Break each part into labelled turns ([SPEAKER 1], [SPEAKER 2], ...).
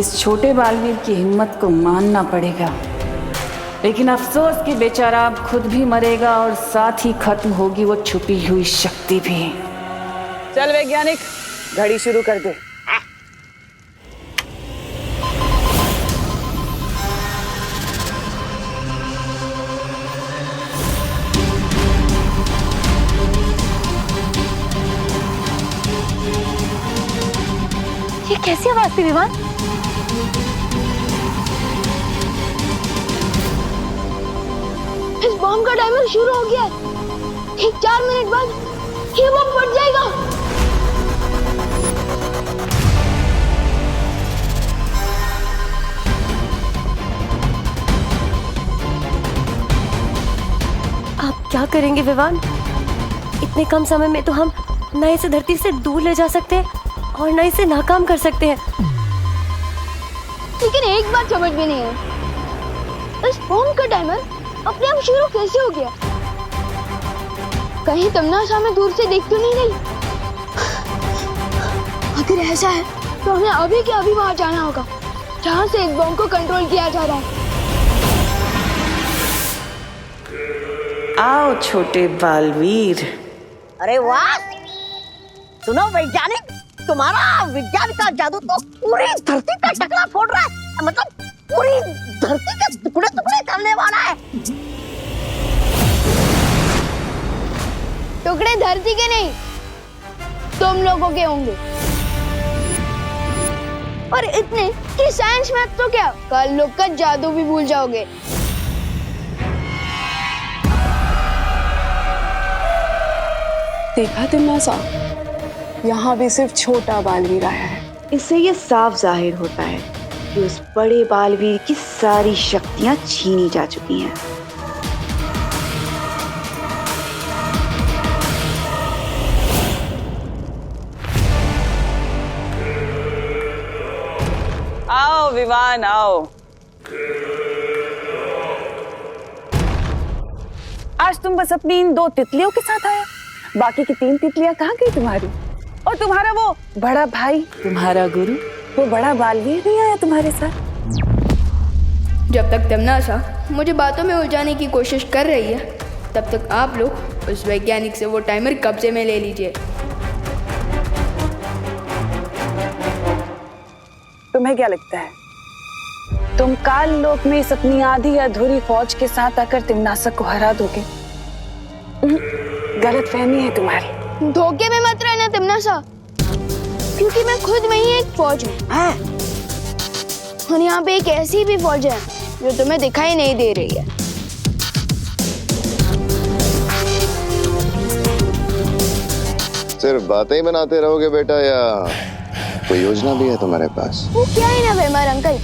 [SPEAKER 1] इस छोटे बालवीर की हिम्मत को मानना पड़ेगा, लेकिन अफसोस कि बेचारा अब खुद भी मरेगा और साथ ही खत्म होगी वो छुपी हुई शक्ति भी।
[SPEAKER 2] चल वैज्ञानिक, घड़ी शुरू कर दे।
[SPEAKER 3] ये कैसी आवाज थी विमान?
[SPEAKER 4] इस बॉम्ब का टाइमर शुरू हो गया है। ठीक 4 मिनट बाद ये बॉम्ब फट जाएगा।
[SPEAKER 3] आप क्या करेंगे विमान? इतने कम समय में तो हम न इसे धरती से दूर ले जा सकते हैं और न इसे नाकाम कर सकते हैं।
[SPEAKER 4] लेकिन एक बात समझ में नहीं है, इस बॉम्ब का टाइमर अपने आप शुरू कैसे हो गया? कहीं तमन्ना हमें दूर से देख तो नहीं रही? अगर ऐसा है तो हमें अभी के अभी वहां जाना होगा जहां से इस बॉम्ब को कंट्रोल किया जा रहा है।
[SPEAKER 1] आओ छोटे बालवीर।
[SPEAKER 5] अरे वाह! सुनो वैज्ञानिक, तुम्हारा विज्ञान का जादू तो पूरी धरती का टकरा फोड़ रहा है, मतलब पूरी धरती के टुकड़े टुकड़े करने वाला है।
[SPEAKER 4] टुकड़े धरती के नहीं, तुम लोगों के होंगे। और इतने कि साइंस मैथ तो क्या, कल लोग का जादू भी भूल जाओगे।
[SPEAKER 2] देखा तुमने साहब, यहाँ भी सिर्फ छोटा बालवीर आया है।
[SPEAKER 6] इससे ये साफ जाहिर होता है कि उस बड़े बालवीर की सारी शक्तियां छीनी जा चुकी हैं।
[SPEAKER 2] आओ विमान, आओ। आज तुम बस अपनी इन 2 तितलियों के साथ आए, बाकी की 3 तितलियां कहाँ गई तुम्हारी? और तुम्हारा वो बड़ा भाई, तुम्हारा गुरु, वो बड़ा बालवीर नहीं आया तुम्हारे साथ?
[SPEAKER 7] जब तक तमन्ना मुझे बातों में उलझाने की कोशिश कर रही है, तब तक आप लोग उस वैज्ञानिक से वो टाइमर कब्जे में ले लीजिए।
[SPEAKER 2] तुम्हें क्या लगता है तुम काल लोक में इस अपनी आधी अधूरी फौज के साथ आकर तिमनासक को हरा दोगे? गलत फहमी है तुम्हारी।
[SPEAKER 4] धोखे में मत रहना तमन्ना, क्योंकि मैं खुद में ही एक फौज हूँ। और यहाँ पे एक ऐसी भी फौज है जो तुम्हें दिखाई नहीं दे रही है।
[SPEAKER 8] सिर्फ बातें ही बनाते रहोगे बेटा, या कोई योजना भी है तुम्हारे पास?
[SPEAKER 4] वो क्या है ना बेमार अंकल,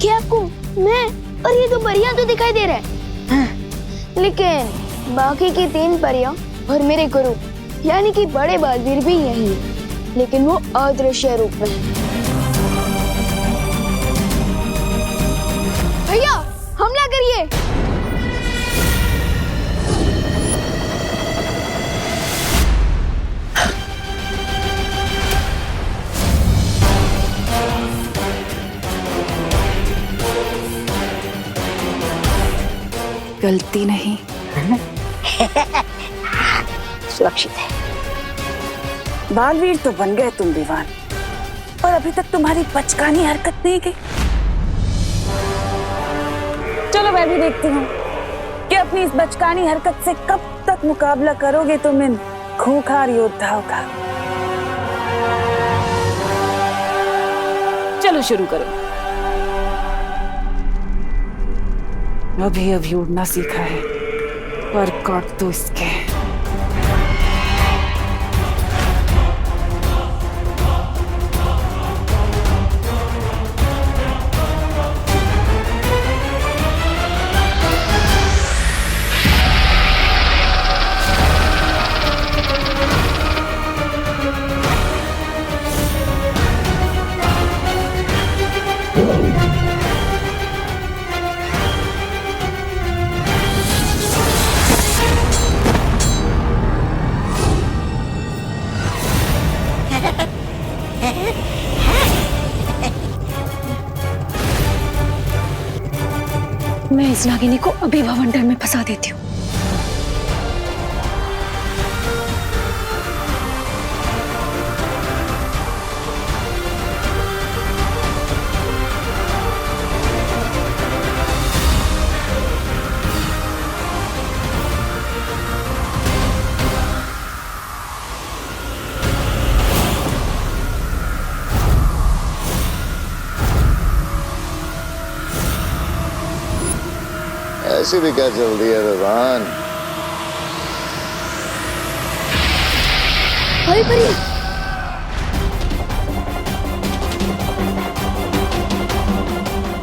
[SPEAKER 4] कि आपको मैं और ये 2 परियां तो दिखाई दे रहे हैं, लेकिन बाकी की 3 परियां और मेरे गुरु यानी कि बड़े बालवीर भी यही है, लेकिन वो अदृश्य रूप में। भैया हमला करिए।
[SPEAKER 1] गलती नहीं
[SPEAKER 5] सुरक्षित है।
[SPEAKER 2] बालवीर तो बन गए तुम विमान, और अभी तक तुम्हारी बचकानी हरकत नहीं की। चलो मैं भी देखती हूँ कि अपनी इस बचकानी हरकत से कब तक मुकाबला करोगे तुम इन खूंखार योद्धाओं का। चलो शुरू करो। अभी उड़ना सीखा है, पर काट दो इसके।
[SPEAKER 3] मैं इस नागिनी को अभी भवंडर में फंसा देती हूँ।
[SPEAKER 8] ऐसी भी क्या जल्दी है विवान?
[SPEAKER 4] भाई परी,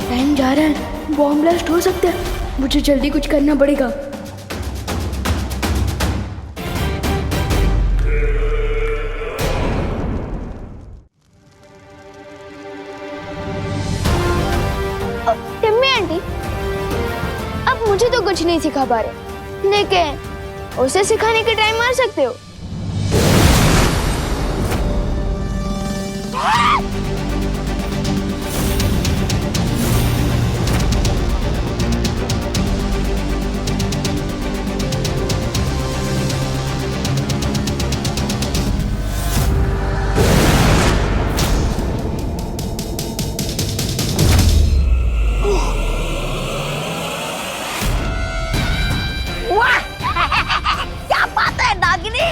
[SPEAKER 4] टाइम जा रहा है, बॉम्ब ब्लास्ट हो सकता है, मुझे जल्दी कुछ करना पड़ेगा। टिम्मी आंटी, अब मुझे तो कुछ नहीं सिखा पा रहे, लेकिन उसे सिखाने के टाइम मार सकते हो।
[SPEAKER 5] क्या बात है नागिनी,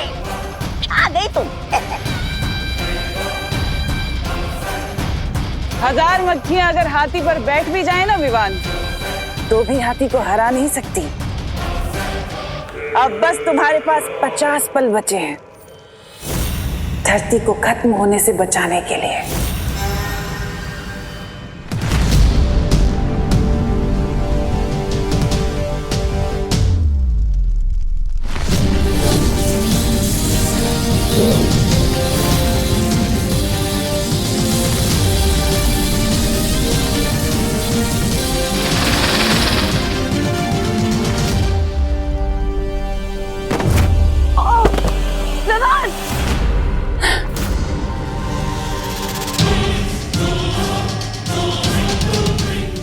[SPEAKER 5] आ गई तुम।
[SPEAKER 2] हजार मक्खियां अगर हाथी पर बैठ भी जाए ना विवान, तो भी हाथी को हरा नहीं सकती। अब बस तुम्हारे पास 50 पल बचे हैं धरती को खत्म होने से बचाने के लिए।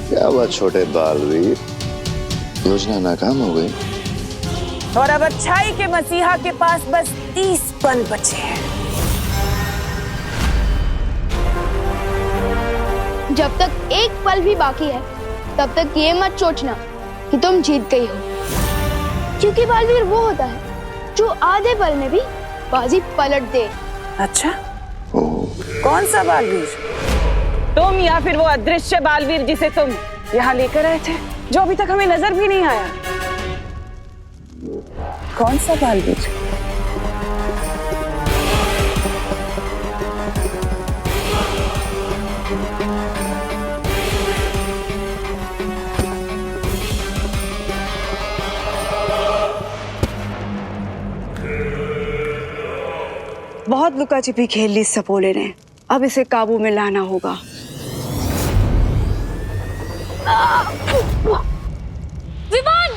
[SPEAKER 8] क्या हुआ छोटे बालवीर, योजना नाकाम हो गई?
[SPEAKER 2] और अब अच्छाई के मसीहा के पास बस 30 पल बचे हैं।
[SPEAKER 4] जब तक एक पल भी बाकी है, तब तक ये मत सोचना कि तुम जीत गई हो, क्योंकि बालवीर वो होता है जो आधे पल में भी बाजी पलट दे।
[SPEAKER 2] अच्छा, कौन सा बालवीर? तुम या फिर वो अदृश्य बालवीर जिसे तुम यहाँ लेकर आए थे, जो अभी तक हमें नजर भी नहीं आया? कौन सा बालवीर?
[SPEAKER 9] बहुत लुका छिपी खेल ली सपोले ने, अब इसे काबू में लाना होगा।
[SPEAKER 3] विमान!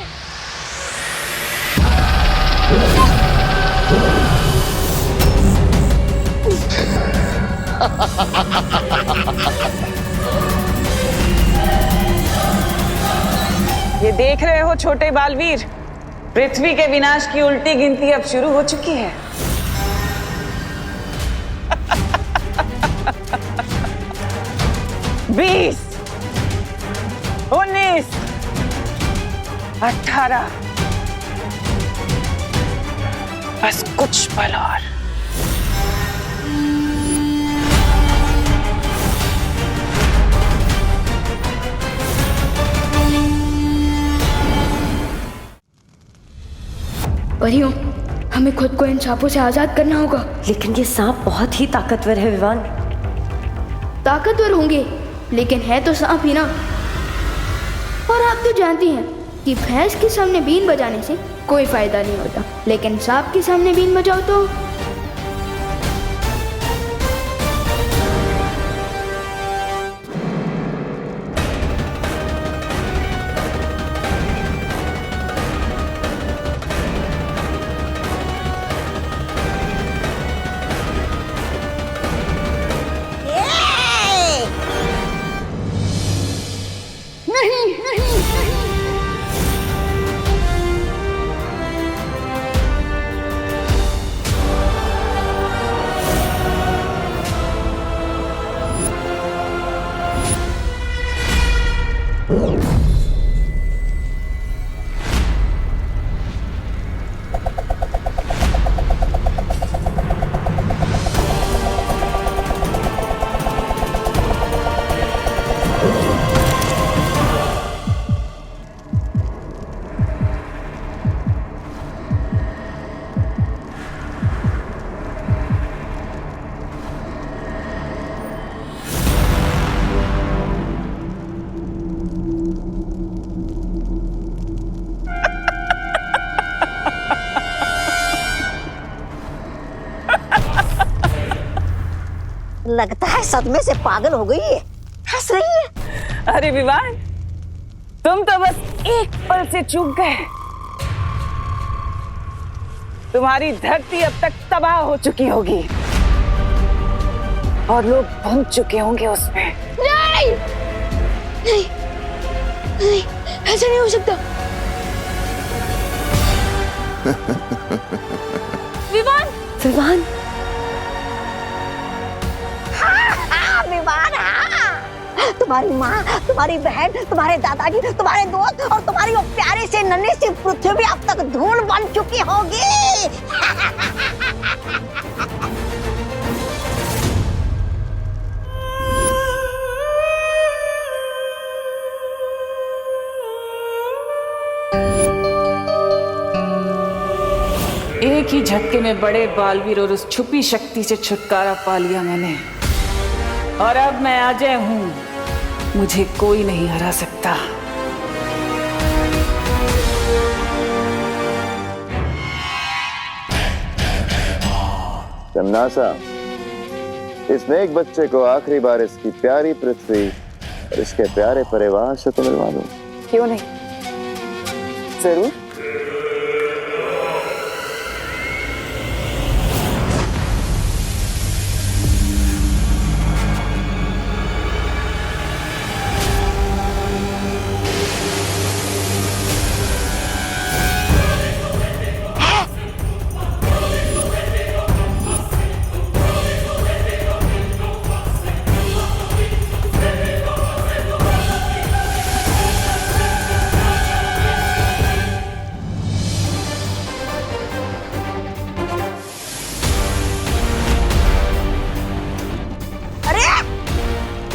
[SPEAKER 2] ये देख रहे हो छोटे बालवीर, पृथ्वी के विनाश की उल्टी गिनती अब शुरू हो चुकी है। 20, 19, 18, बस कुछ पल और।
[SPEAKER 7] परियों, हमें खुद को इन सांपों से आजाद करना होगा।
[SPEAKER 3] लेकिन ये सांप बहुत ही ताकतवर है विवान।
[SPEAKER 7] ताकतवर होंगे, लेकिन है तो सांप ही ना। और आप तो जानती हैं कि भैंस के सामने बीन बजाने से कोई फायदा नहीं होता, लेकिन सांप के सामने बीन बजाओ तो।
[SPEAKER 5] नहीं नहीं नहीं, लगता है सदमे से पागल हो गई है, हंस रही है।
[SPEAKER 2] अरे विवान, तुम तो बस एक पल से चूक गए। तुम्हारी धरती अब तक तबाह हो चुकी होगी और लोग भून चुके होंगे उसमें।
[SPEAKER 4] नहीं नहीं नहीं, ऐसा नहीं हो सकता।
[SPEAKER 3] विवान विवान
[SPEAKER 5] विवान, हाँ। तुम्हारी माँ, तुम्हारी बहन, तुम्हारे दादाजी, तुम्हारे दोस्त और तुम्हारी वो प्यारी सी नन्ही सी पृथ्वी अब तक धूल बन चुकी होगी।
[SPEAKER 1] एक ही झटके में बड़े बालवीर और उस छुपी शक्ति से छुटकारा पा लिया मैंने, और अब मैं अजय हूं। मुझे कोई नहीं हरा सकता।
[SPEAKER 8] तमनासा, इस नेक बच्चे को आखिरी बार इसकी प्यारी पृथ्वी और इसके प्यारे परिवार से तो मिलवा दो।
[SPEAKER 2] क्यों नहीं, जरूर।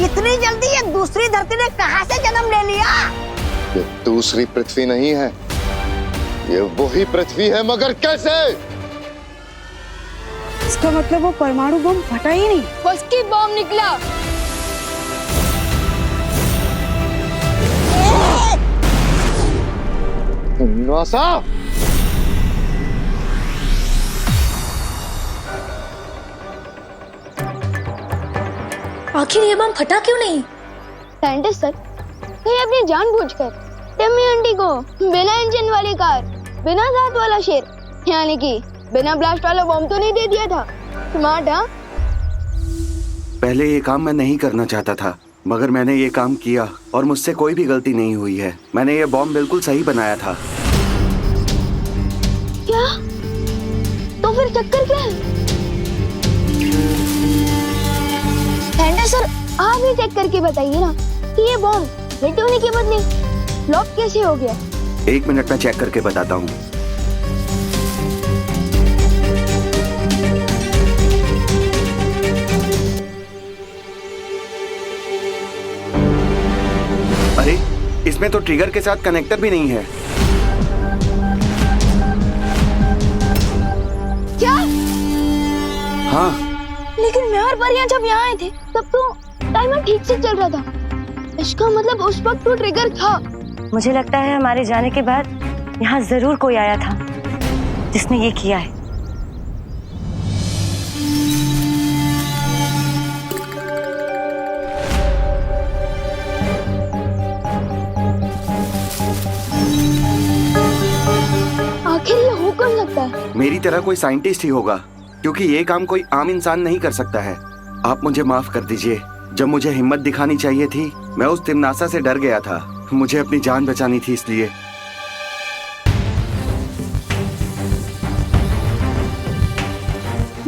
[SPEAKER 5] इतनी जल्दी ये दूसरी धरती ने कहां से जन्म ले लिया?
[SPEAKER 8] ये दूसरी पृथ्वी नहीं है, ये वही पृथ्वी है, मगर कैसे?
[SPEAKER 9] इसका मतलब वो परमाणु बम फटा ही नहीं,
[SPEAKER 4] फर्स्ट बॉम्ब निकला।
[SPEAKER 8] नासा,
[SPEAKER 3] आखिर ये बम फटा क्यों नहीं?
[SPEAKER 4] साइंटिस्ट सर, ये अपनी जानबूझकर टिम्मी आंटी को बिना इंजन वाली कार, बिना दांत वाला शेर, यानी कि बिना ब्लास्ट वाला बम तो नहीं दे दिया था। स्मार्ट, हाँ?
[SPEAKER 10] पहले ये काम मैं नहीं करना चाहता था, मगर मैंने ये काम किया और मुझसे कोई भी गलती नहीं हुई है। मैंने ये बॉम्ब बिल्कुल सही बनाया था।
[SPEAKER 4] क्या? तो फिर चक्कर क्या है? सर, आप ही चेक करके बताइए ना कि ये बॉम्ब हिट होने के बदले फ्लॉप कैसे हो गया?
[SPEAKER 10] 1 मिनट में चेक करके बताता हूँ। अरे, इसमें तो ट्रिगर के साथ कनेक्टर भी नहीं है।
[SPEAKER 4] क्या?
[SPEAKER 10] हाँ,
[SPEAKER 4] लेकिन मैं और परियां जब यहाँ आए थे तब तो टाइमर ठीक से चल रहा था। इसका मतलब उस वक्त तो ट्रिगर था।
[SPEAKER 3] मुझे लगता है हमारे जाने के बाद यहाँ जरूर कोई आया था जिसने ये किया है।
[SPEAKER 4] आखिर ये हो कौन सकता है?
[SPEAKER 10] मेरी तरह कोई साइंटिस्ट ही होगा, क्योंकि ये काम कोई आम इंसान नहीं कर सकता है। आप मुझे माफ कर दीजिए। जब मुझे हिम्मत दिखानी चाहिए थी, मैं उस तिमनासा से डर गया था। मुझे अपनी जान बचानी थी, इसलिए।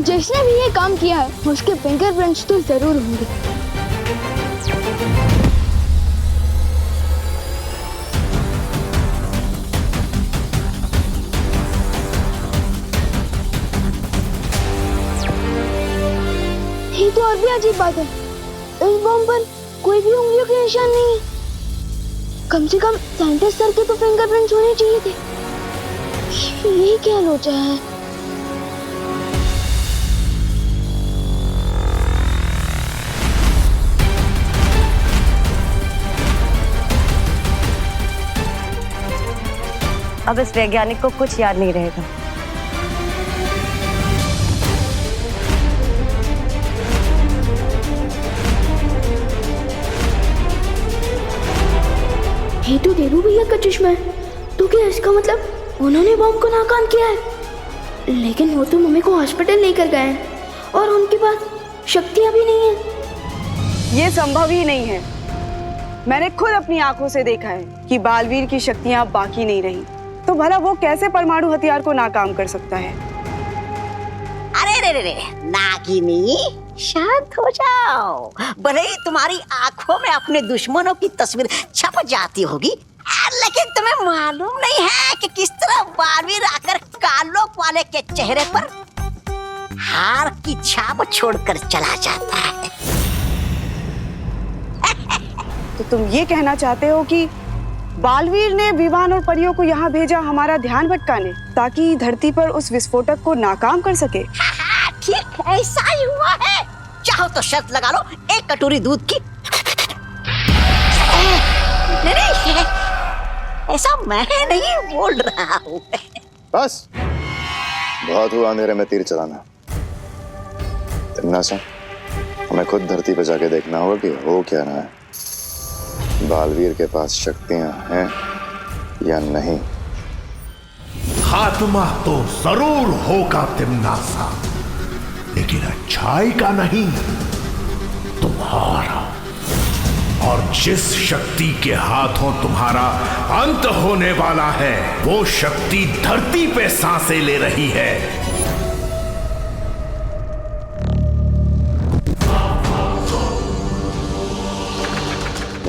[SPEAKER 4] जिसने भी ये काम किया है उसके फिंगरप्रिंट्स तो जरूर होंगे। भी अजीब बात है, इस बॉम्ब पर कोई भी उंगलियों के निशान नहीं है। कम से कम साइंटिस्ट सर के तो फिंगरप्रिंट्स होने चाहिए थे। ये क्या लोचा है?
[SPEAKER 3] अब इस वैज्ञानिक को कुछ याद नहीं रहेगा।
[SPEAKER 7] ये तो देबू भैया का चश्मा है। तो क्या इसका मतलब उन्होंने बॉम्ब को नाकाम किया है? लेकिन वो तो मम्मी को हॉस्पिटल लेकर गए हैं और उनके पास शक्तियां भी नहीं है।
[SPEAKER 9] ये संभव ही नहीं है। मैंने खुद अपनी आंखों से देखा है कि बालवीर की शक्तियां बाकी नहीं रही, तो भला वो कैसे परमाणु हथियार को नाकाम कर सकता है?
[SPEAKER 5] अरे रे रे, नागिनी शांत हो जाओ। भले ही तुम्हारी आंखों में अपने दुश्मनों की तस्वीर छप जाती होगी, लेकिन तुम्हें मालूम नहीं है कि किस तरह बालवीर आकर कालोक वाले के चेहरे पर हार की छाप छोड़कर चला जाता है।
[SPEAKER 9] तो तुम ये कहना चाहते हो कि बालवीर ने विवान और परियों को यहाँ भेजा हमारा ध्यान भटकाने, ताकि धरती पर उस विस्फोटक को नाकाम कर सके?
[SPEAKER 5] ठीक ऐसा ही हुआ है। चाहो तो शर्त लगा लो, एक कटोरी दूध की। नहीं, ऐसा मैं नहीं बोल रहा हूँ।
[SPEAKER 8] बस बहुत हुआ अंधेरे में तीर चलाना। तिमनासा, हमें खुद धरती पर जाके देखना होगा कि हो क्या रहा है। बालवीर के पास शक्तियां हैं या नहीं।
[SPEAKER 11] खात्मा तो जरूर होगा तिमनासा, लेकिन अच्छाई का नहीं, तुम्हारा। और जिस शक्ति के हाथों तुम्हारा अंत होने वाला है, वो शक्ति धरती पे सांसें ले रही है।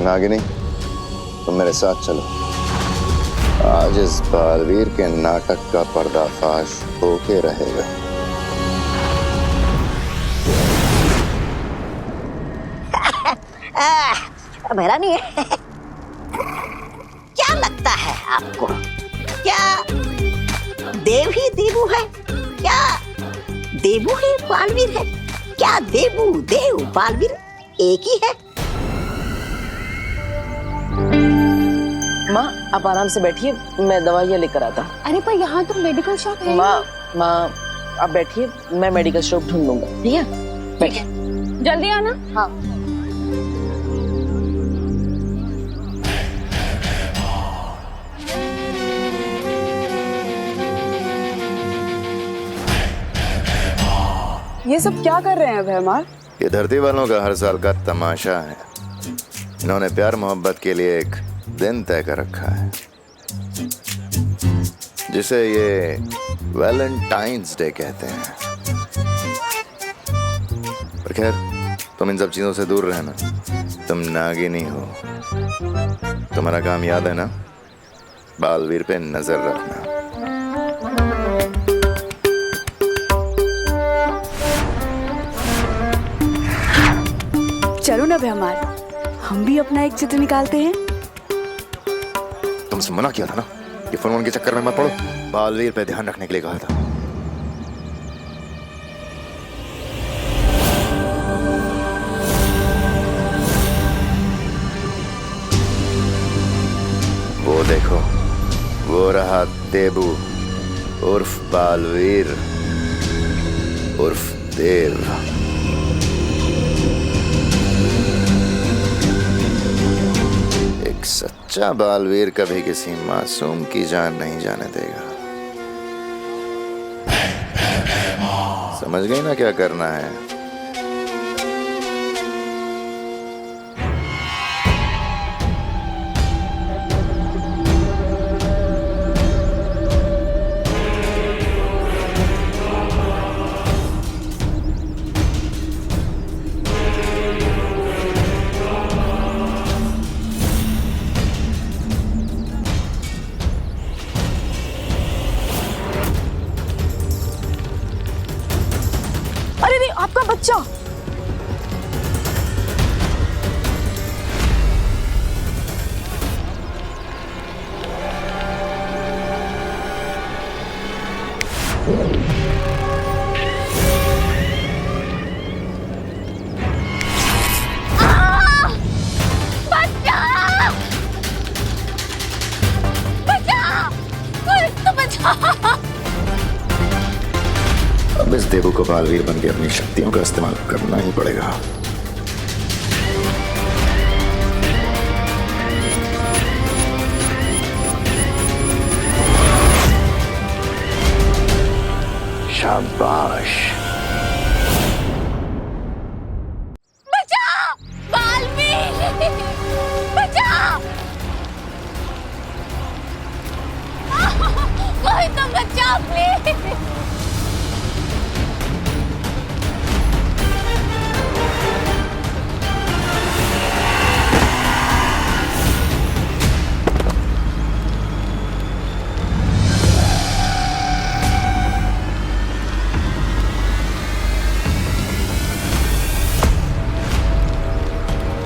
[SPEAKER 8] नागिनी, तुम मेरे साथ चलो। आज इस बालवीर के नाटक का पर्दाफाश होके रहेगा।
[SPEAKER 5] मेरा नहीं है। क्या लगता है आपको, क्या देव ही देवू है? क्या देवू ही बालवीर है? क्या देवू देव बालवीर एक ही है?
[SPEAKER 1] माँ आप आराम से बैठिए, मैं दवाइयाँ लेकर आता।
[SPEAKER 2] अरे पर यहाँ तो मेडिकल शॉप है।
[SPEAKER 1] माँ आप बैठिए, मैं मेडिकल शॉप ढूंढ लूंगा। ठीक है, बैठिए।
[SPEAKER 2] जल्दी आना।
[SPEAKER 5] हाँ।
[SPEAKER 9] ये सब क्या कर रहे हैं भैमार?
[SPEAKER 8] ये धरती वालों का हर साल का तमाशा है। इन्होंने प्यार मोहब्बत के लिए एक दिन तय कर रखा है, जिसे ये वैलेंटाइंस डे कहते हैं। पर खैर, तुम इन सब चीजों से दूर रहना। तुम नागिनी हो। तुम्हारा काम याद है ना, बालवीर पे नजर रखना।
[SPEAKER 9] चलो ना भैमार, हम भी अपना एक चित्र निकालते हैं।
[SPEAKER 8] तुमसे मना किया था ना, ये फोन के चक्कर में मत पड़ो। बालवीर पे ध्यान रखने के लिए कहा था। वो देखो, वो रहा देबू उर्फ बालवीर उर्फ देव। सच्चा बालवीर कभी किसी मासूम की जान नहीं जाने देगा। समझ गई ना क्या करना है?
[SPEAKER 2] आपका बच्चा
[SPEAKER 8] अब इस देवू को बालवीर बन के अपनी शक्तियों का इस्तेमाल करना ही पड़ेगा। शाबाश।
[SPEAKER 4] बचाओ बालवीर, बचाओ, कोई तो बचाओ प्लीज।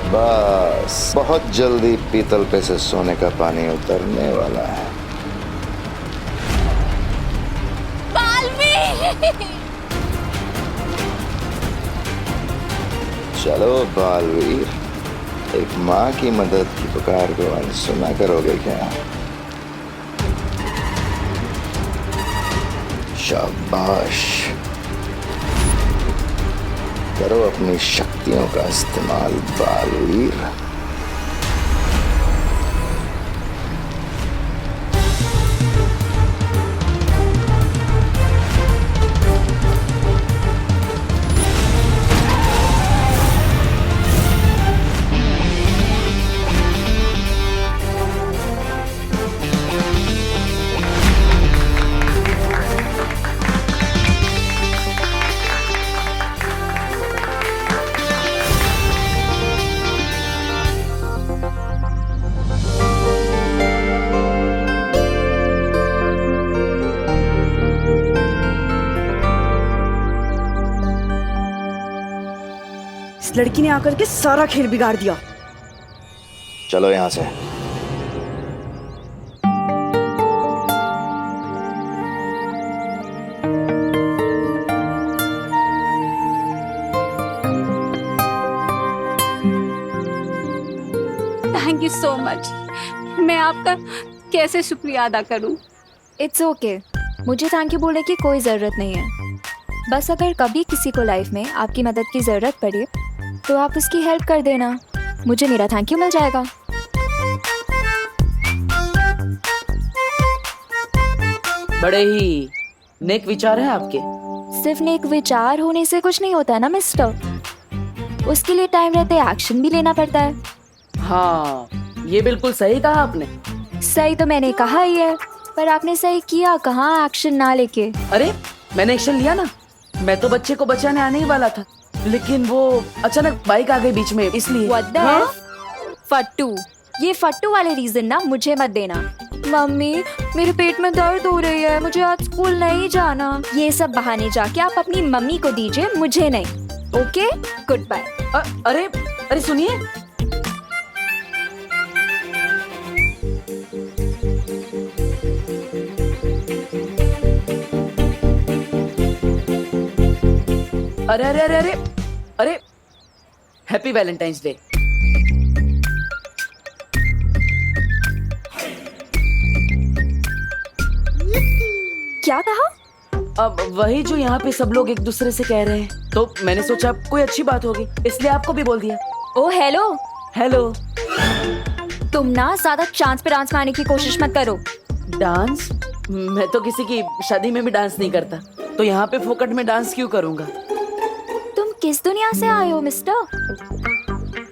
[SPEAKER 8] बस बहुत जल्दी पीतल पे से सोने का पानी उतरने वाला है। चलो बालवीर, एक माँ की मदद की पुकार को अनसुना करोगे क्या? शाबाश, करो अपनी शक्तियों का इस्तेमाल बालवीर।
[SPEAKER 9] इस लड़की ने आकर के सारा खेल बिगाड़ दिया।
[SPEAKER 8] चलो यहाँ से।
[SPEAKER 2] Thank you so much. मैं आपका कैसे शुक्रिया अदा करूं?
[SPEAKER 3] इट्स ओके, मुझे थैंक यू बोलने की कोई ज़रूरत नहीं है। बस अगर कभी किसी को लाइफ में आपकी मदद की ज़रूरत पड़े तो आप उसकी हेल्प कर देना, मुझे मेरा थैंक यू मिल जाएगा।
[SPEAKER 1] बड़े ही नेक विचार है आपके।
[SPEAKER 3] सिर्फ नेक विचार होने से कुछ नहीं होता ना मिस्टर, उसके लिए टाइम रहते एक्शन भी लेना पड़ता है।
[SPEAKER 1] हाँ, ये बिल्कुल सही कहा आपने।
[SPEAKER 3] सही तो मैंने कहा ही है, पर आपने सही किया कहाँ एक्शन ना लेके।
[SPEAKER 1] अरे मैंने एक्शन लिया ना, मैं तो बच्चे को बचाने आने ही वाला था, लेकिन वो अचानक बाइक आ गई बीच में, इसलिए।
[SPEAKER 3] What the hell? फट्टू, ये फट्टू वाले रीजन ना मुझे मत देना। मम्मी मेरे पेट में दर्द हो रही है, मुझे आज स्कूल नहीं जाना। ये सब बहाने जाके आप अपनी मम्मी को दीजिए, मुझे नहीं। Okay, goodbye.
[SPEAKER 1] अरे अरे सुनिए, अरे अरे अरे अरे अरे हैप्पी वैलेंटाइंस डे।
[SPEAKER 3] क्या कहा?
[SPEAKER 1] अब वही जो यहाँ पे सब लोग एक दूसरे से कह रहे हैं, तो मैंने सोचा कोई अच्छी बात होगी, इसलिए आपको भी बोल दिया।
[SPEAKER 3] ओ हेलो
[SPEAKER 1] हेलो।
[SPEAKER 3] तुम ना ज्यादा चांस पे डांस मारने की कोशिश मत करो।
[SPEAKER 1] डांस? मैं तो किसी की शादी में भी डांस नहीं करता, तो यहाँ पे फोकट में डांस क्यों करूँगा?
[SPEAKER 3] तुम किस दुनिया से आए हो मिस्टर?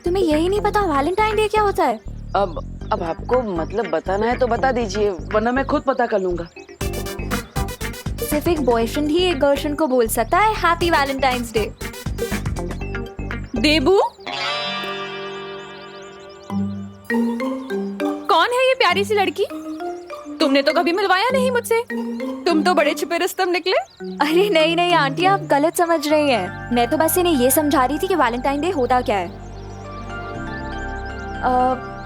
[SPEAKER 3] तुम्हें यही नहीं पता वैलेंटाइन डे क्या होता है?
[SPEAKER 1] अब आपको मतलब बताना है तो बता दीजिए, वरना मैं खुद पता कर लूंगा।
[SPEAKER 3] सिर्फ एक बॉयफ्रेंड ही एक गर्लफ्रेंड को बोल सकता है हैप्पी वैलेंटाइंस डे।
[SPEAKER 2] देबू, कौन है ये प्यारी सी लड़की? तुमने तो कभी मिलवाया नहीं मुझसे, तुम तो बड़े छुपे रुस्तम निकले।
[SPEAKER 3] अरे नहीं नहीं आंटी, आप गलत समझ रही हैं। मैं तो बस इन्हें ये समझा रही थी कि वैलेंटाइन डे होता क्या है।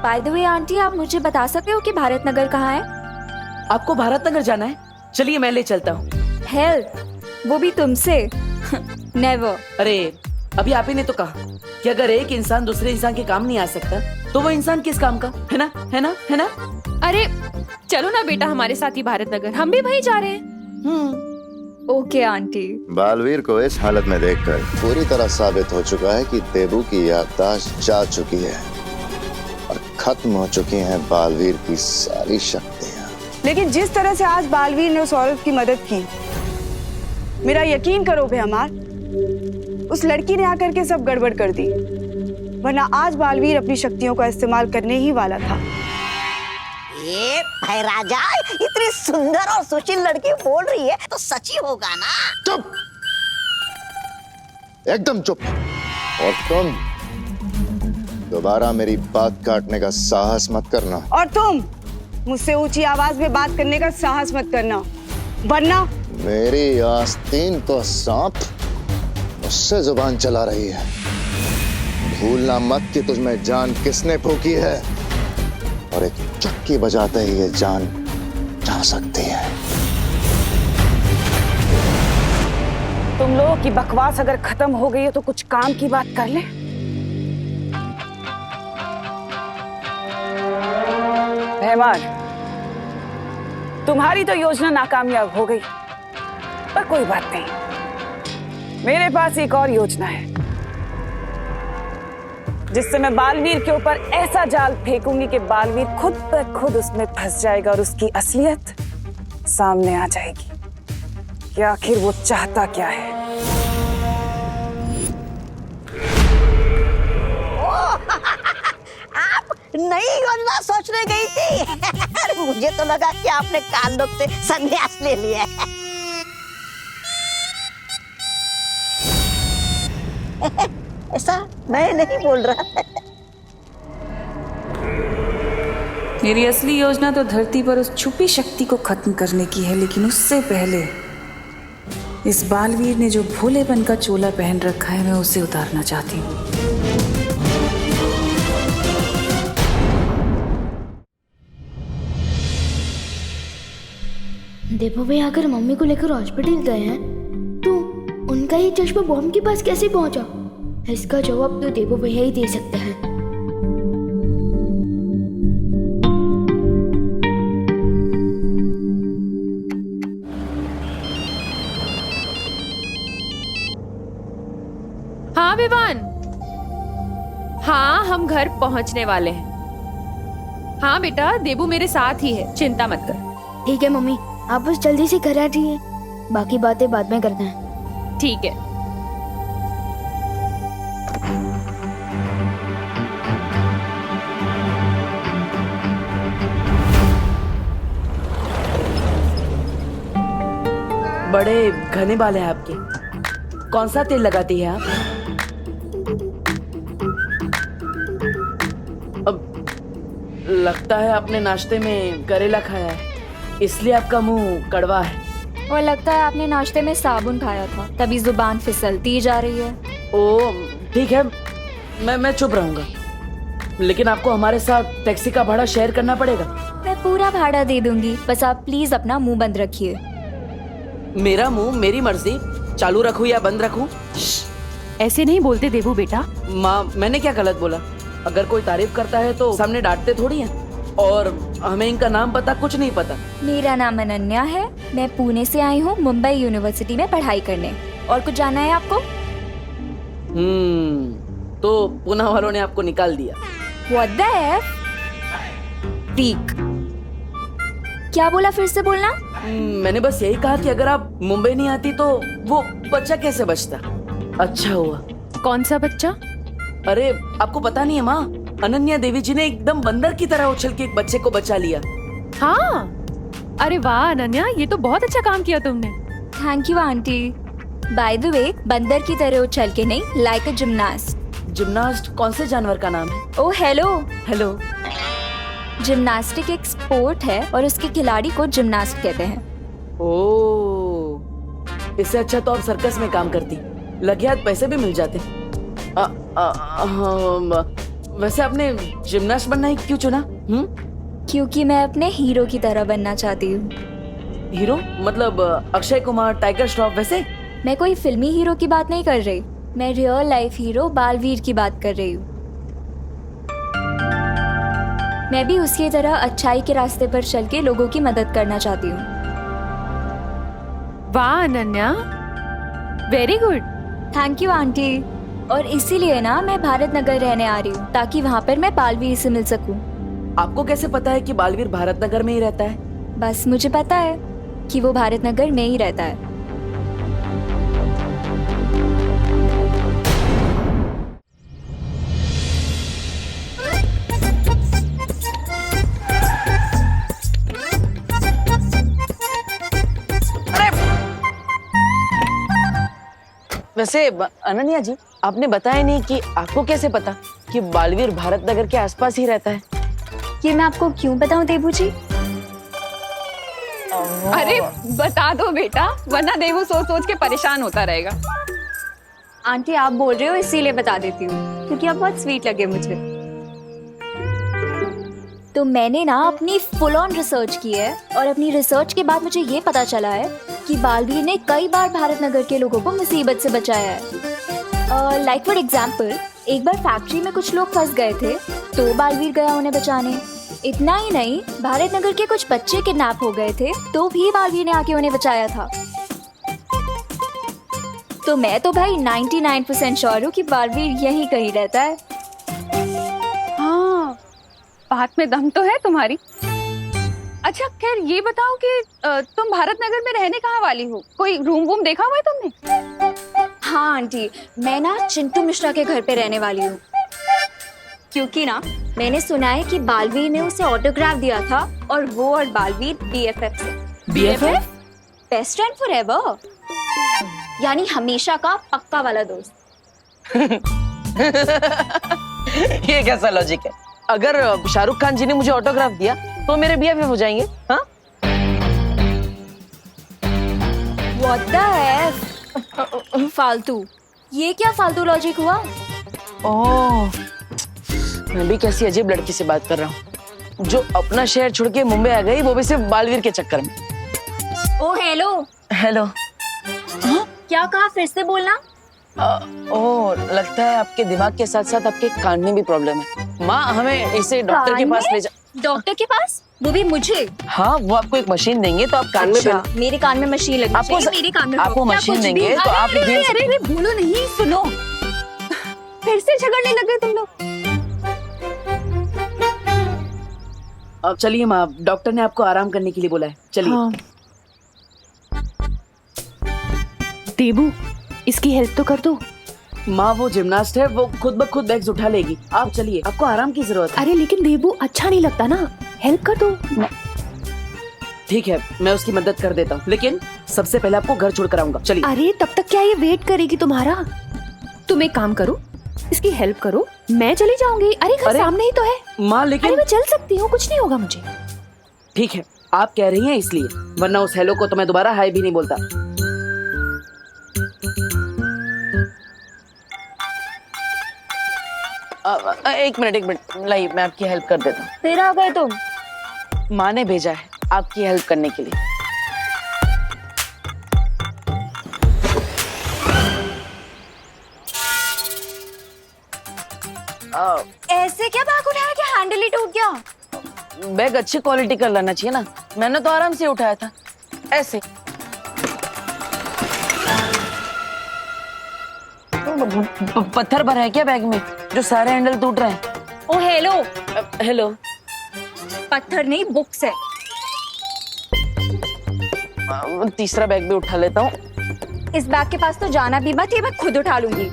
[SPEAKER 3] बाय द वे आंटी, आप मुझे बता सकते हो कि भारत नगर कहाँ है?
[SPEAKER 1] आपको भारत नगर जाना है? चलिए मैं ले चलता हूँ।
[SPEAKER 3] हेल्प? वो भी तुमसे? नेवर।
[SPEAKER 1] अरे
[SPEAKER 12] अभी आप ही ने तो कहा कि अगर एक इंसान दूसरे इंसान के काम नहीं आ सकता तो वो इंसान किस काम का, है ना, है ना, है ना?
[SPEAKER 13] अरे चलो ना बेटा हमारे साथ ही भारत नगर, हम भी वहीं जा रहे हैं।
[SPEAKER 3] Okay aunty.
[SPEAKER 8] बालवीर को इस हालत में देखकर पूरी तरह साबित हो चुका है कि देबू की याददाश्त जा चुकी है और खत्म हो चुकी हैं बालवीर की सारी शक्तियाँ।
[SPEAKER 9] लेकिन जिस तरह से आज बालवीर ने उस औरत की मदद की, मेरा यकीन करो बेहमार, उस लड़की ने आकर के सब गड़बड़ कर दी, वरना आज बालवीर अपनी शक्तियों का इस्तेमाल करने ही वाला था।
[SPEAKER 5] ये भाई राजा, इतनी सुंदर और सुशील लड़की बोल रही है तो सच ही होगा ना?
[SPEAKER 8] चुप, एकदम चुप। और तुम दोबारा मेरी बात काटने का साहस मत करना।
[SPEAKER 9] और तुम मुझसे ऊंची आवाज में बात करने का साहस मत करना, वरना
[SPEAKER 8] मेरी आस्तीन तो सांप, उससे जुबान चला रही है। भूलना मत कि तुझमें जान किसने फूकी है, और एक चुटकी बजाते ही ये जान जा सकती है।
[SPEAKER 2] तुम लोगों की बकवास अगर खत्म हो गई है तो कुछ काम की बात कर ले। मेहमान, तुम्हारी तो योजना नाकामयाब हो गई, पर कोई बात नहीं, मेरे पास एक और योजना है जिससे मैं बालवीर के ऊपर ऐसा जाल फेंकूंगी कि बालवीर खुद ब खुद उसमें फंस जाएगा और उसकी असलियत सामने आ जाएगी कि आखिर वो चाहता क्या है।
[SPEAKER 5] आप नई योजना सोचने गई थी? मुझे तो लगा कि आपने कांडों से संन्यास ले लिया है। ऐसा मैं नहीं बोल रहा।
[SPEAKER 1] मेरी असली योजना तो धरती पर उस छुपी शक्ति को खत्म करने की है, लेकिन उससे पहले इस बालवीर ने जो भोलेपन का चोला पहन रखा है, मैं उसे उतारना चाहती हूँ।
[SPEAKER 7] देबू भैया अगर मम्मी को लेकर हॉस्पिटल गए हैं तो उनका ये चश्मा बॉम्ब के पास कैसे पहुंचा? इसका जवाब तो देबू भैया ही दे सकते हैं।
[SPEAKER 13] हाँ विवान, हाँ हम घर पहुंचने वाले हैं। हाँ बेटा, देबू मेरे साथ ही है, चिंता मत कर।
[SPEAKER 7] ठीक है मम्मी, आप बस जल्दी से घर आ जाइए, बाकी बातें बाद में करते हैं।
[SPEAKER 13] ठीक है।
[SPEAKER 12] बड़े घने बाल हैं आपके, कौन सा तेल लगाती है आप? अब लगता है आपने नाश्ते में करेला खाया है, इसलिए आपका मुंह कड़वा है।
[SPEAKER 3] और लगता है आपने नाश्ते में साबुन खाया था, तभी जुबान फिसलती जा रही है।
[SPEAKER 12] ओ ठीक है, मैं चुप रहूंगा, लेकिन आपको हमारे साथ टैक्सी का भाड़ा शेयर करना पड़ेगा।
[SPEAKER 3] मैं पूरा भाड़ा दे दूंगी, बस आप प्लीज अपना मुंह बंद रखिए।
[SPEAKER 12] मेरा मुंह मेरी मर्जी, चालू रखूं या बंद रखूं?
[SPEAKER 13] ऐसे नहीं बोलते देबू बेटा।
[SPEAKER 12] माँ, मैंने क्या गलत बोला? अगर कोई तारीफ करता है तो सामने डांटते थोड़ी हैं, और हमें इनका नाम पता कुछ नहीं पता।
[SPEAKER 3] मेरा नाम अनन्या है, मैं पुणे से आई हूँ मुंबई यूनिवर्सिटी में पढ़ाई करने। और कुछ जानना है आपको?
[SPEAKER 12] तो पुणे वालों ने आपको निकाल दिया।
[SPEAKER 3] What the F? ठीक, क्या बोला, फिर से बोलना।
[SPEAKER 12] मैंने बस यही कहा कि अगर आप मुंबई नहीं आती तो वो बच्चा कैसे बचता। अच्छा हुआ।
[SPEAKER 13] कौन सा बच्चा?
[SPEAKER 12] अरे आपको पता नहीं है माँ, अनन्या देवी जी ने एकदम बंदर की तरह उछल के एक बच्चे को बचा लिया।
[SPEAKER 13] हाँ, अरे वाह अनन्या, ये तो बहुत अच्छा काम किया तुमने।
[SPEAKER 3] Thank you aunty. By the way, बंदर की तरह उछल के नहीं, लाइक अ जिम्नास्ट।
[SPEAKER 12] जिम्नास्ट कौन से जानवर का नाम है?
[SPEAKER 3] Oh hello.
[SPEAKER 12] हेलो।
[SPEAKER 3] जिम्नास्टिक एक स्पोर्ट है और उसके खिलाड़ी को जिम्नास्ट कहते हैं।
[SPEAKER 12] ओह, इससे अच्छा तो आप सर्कस में काम करती, लगे हाथ पैसे भी मिल जाते। वैसे आपने जिम्नास्ट बनना ही क्यों चुना?
[SPEAKER 3] क्योंकि मैं अपने हीरो की तरह बनना चाहती हूँ।
[SPEAKER 12] हीरो मतलब अक्षय कुमार, टाइगर श्रॉफ वैसे?
[SPEAKER 3] मैं कोई फिल्मी हीरो की बात नहीं कर रही, मैं रियल लाइफ हीरो बालवीर की बात कर रही हूँ। मैं भी उसकी तरह अच्छाई के रास्ते पर चल के लोगों की मदद करना चाहती हूँ।
[SPEAKER 13] वाह Ananya, very good.
[SPEAKER 3] Thank you aunty. और इसीलिए ना मैं भारत नगर रहने आ रही हूँ, ताकि वहाँ पर मैं बालवीर से मिल सकूँ।
[SPEAKER 12] आपको कैसे पता है कि बालवीर भारत नगर में ही रहता है?
[SPEAKER 3] बस मुझे पता है कि वो भारत नगर में ही रहता है।
[SPEAKER 12] वैसे अनन्या जी, आपने बताया नहीं कि आपको कैसे पता कि बालवीर भारत नगर के आसपास ही रहता है?
[SPEAKER 3] ये मैं आपको क्यों बताऊं देबू जी?
[SPEAKER 2] अरे बता दो बेटा, वरना देवू सोच सोच के परेशान होता रहेगा।
[SPEAKER 3] आंटी आप बोल रहे हो इसीलिए बता देती हूँ, क्योंकि आप बहुत स्वीट लगे मुझे। तो मैंने ना अपनी फुल ऑन रिसर्च की है, और अपनी रिसर्च के बाद मुझे ये पता चला है कि बालवीर ने कई बार भारत नगर के लोगों को मुसीबत से बचाया है। लाइक फॉर एग्जाम्पल, एक बार फैक्ट्री में कुछ लोग फंस गए थे, तो बालवीर गया उन्हें बचाने। इतना ही नहीं, भारत नगर के कुछ बच्चे किडनैप हो गए थे, तो भी बालवीर ने आके उन्हें बचाया था। तो मैं तो भाई 99% श्योर हूँ कि बालवीर यहीं कहीं रहता है।
[SPEAKER 2] हाँ, बात में दम तो है तुम्हारी। अच्छा खैर ये बताओ कि तुम भारत नगर में रहने कहाँ वाली हो? कोई रूम वूम देखा हुआ है तुमने?
[SPEAKER 3] हाँ आंटी, मैं ना चिंटू मिश्रा के घर पे रहने वाली हूँ, क्योंकि ना मैंने सुना है कि बालवीर ने उसे ऑटोग्राफ दिया था, और वो और बालवीर BFF से।
[SPEAKER 12] BFF?
[SPEAKER 3] बेस्ट फ्रेंड फॉरएवर, यानी हमेशा का पक्का वाला दोस्त।
[SPEAKER 12] ये कैसा लॉजिक है? अगर शाहरुख खान जी ने मुझे ऑटोग्राफ दिया तो मेरे BFF हो जाएंगे? हाँ?
[SPEAKER 3] What the F? फालतू, ये क्या फालतू लॉजिक हुआ?
[SPEAKER 12] ओह, मैं भी कैसी अजीब लड़की से बात कर रहा हूँ, जो अपना शहर छोड़ के मुंबई आ गई, वो भी सिर्फ बालवीर के चक्कर में।
[SPEAKER 3] ओ हेलो।
[SPEAKER 12] हेलो।
[SPEAKER 3] क्या कहा, फिर से बोलना।
[SPEAKER 12] ओह, लगता है आपके दिमाग के साथ साथ आपके कान में भी प्रॉब्लम है। माँ, हमें इसे डॉक्टर के पास ले जा।
[SPEAKER 3] डॉक्टर के पास? वो भी मुझे?
[SPEAKER 12] हाँ, वो आपको एक मशीन देंगे तो आप कान में पहले।
[SPEAKER 3] मेरे कान में मशीन लगी
[SPEAKER 12] आपको
[SPEAKER 3] मेरे कान में
[SPEAKER 12] आपको मशीन देंगे तो आप
[SPEAKER 2] अरे बोलो नहीं, सुनो, फिर से झगड़ने लगे तुम लोग।
[SPEAKER 12] अब चलिए माँ, डॉक्टर ने आपको आराम करने के लिए बोला है, चलिए।
[SPEAKER 13] हाँ। देबू, इसकी हेल्प तो कर दो।
[SPEAKER 12] माँ, वो जिम्नास्ट है, वो खुद ब खुद बैग्स उठा लेगी। आप चलिए, आपको आराम की जरूरत है।
[SPEAKER 13] अरे लेकिन देबू, अच्छा नहीं लगता ना, हेल्प कर दो।
[SPEAKER 12] ठीक है, मैं उसकी मदद कर देता हूँ, लेकिन सबसे पहले आपको घर छोड़ कर आऊंगा। चलिए।
[SPEAKER 13] अरे तब तक क्या ये वेट करेगी तुम्हारा? तुम एक काम करो, इसकी हेल्प करो, मैं चली जाऊंगी। अरे घर सामने ही तो है।
[SPEAKER 12] माँ लेकिन
[SPEAKER 13] अरे मैं चल सकती हूँ, कुछ नहीं होगा मुझे।
[SPEAKER 12] ठीक है, आप कह रही हैं इसलिए, वरना उस हेलो को तो मैं दोबारा हाय भी नहीं बोलता। एक मिनट, लाइए, मैं आपकी हेल्प कर देता हूँ।
[SPEAKER 3] फिर आ गए तुम?
[SPEAKER 12] माँ ने भेजा है आपकी हेल्प करने के लिए।
[SPEAKER 3] ऐसे क्या बैग उठाया कि हैंडल ही टूट गया?
[SPEAKER 12] बैग अच्छी क्वालिटी का लाना चाहिए ना, मैंने तो आराम से उठाया था, ऐसे। पत्थर भरा है क्या बैग में, जो सारे हैंडल टूट रहे हैं?
[SPEAKER 3] ओ हेलो।
[SPEAKER 12] हेलो।
[SPEAKER 3] पत्थर नहीं, बुक्स है।
[SPEAKER 12] तीसरा बैग भी उठा लेता हूँ।
[SPEAKER 3] इस बैग के पास तो जाना भी मत, ये मैं खुद उठा लूंगी।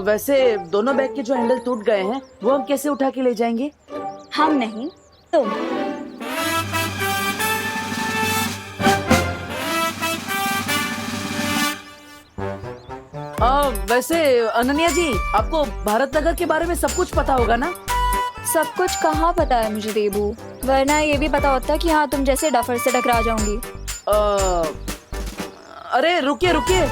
[SPEAKER 12] वैसे दोनों बैग के जो हैंडल टूट गए हैं, वो हम कैसे उठा के ले जाएंगे?
[SPEAKER 3] हम नहीं, तुम।
[SPEAKER 12] वैसे अनन्या जी, आपको भारत नगर के बारे में सब कुछ पता होगा ना?
[SPEAKER 3] सब कुछ कहाँ पता है मुझे देबू, वरना ये भी पता होता कि हाँ तुम जैसे डफर से टकरा जाऊंगी।
[SPEAKER 12] अरे रुकिए रुकिए,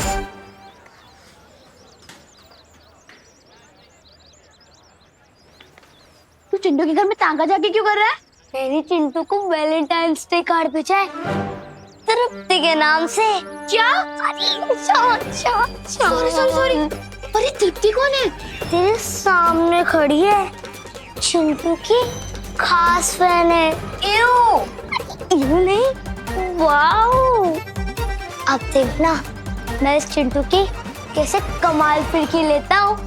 [SPEAKER 4] तू चिंटू के घर में तांगा जाके क्यों कर रहा है? मेरी चिंटू को वैलेंटाइंस डे कार्ड भेजा है, तृप्ति के नाम से। क्या? सॉरी। अरे तृप्ति कौन है? तेरे सामने खड़ी है, चिंटू की खास फैन है। यू नहीं, वाओ। अब देखना मैं इस चिंटू की कैसे कमाल फिरकी लेता हूँ।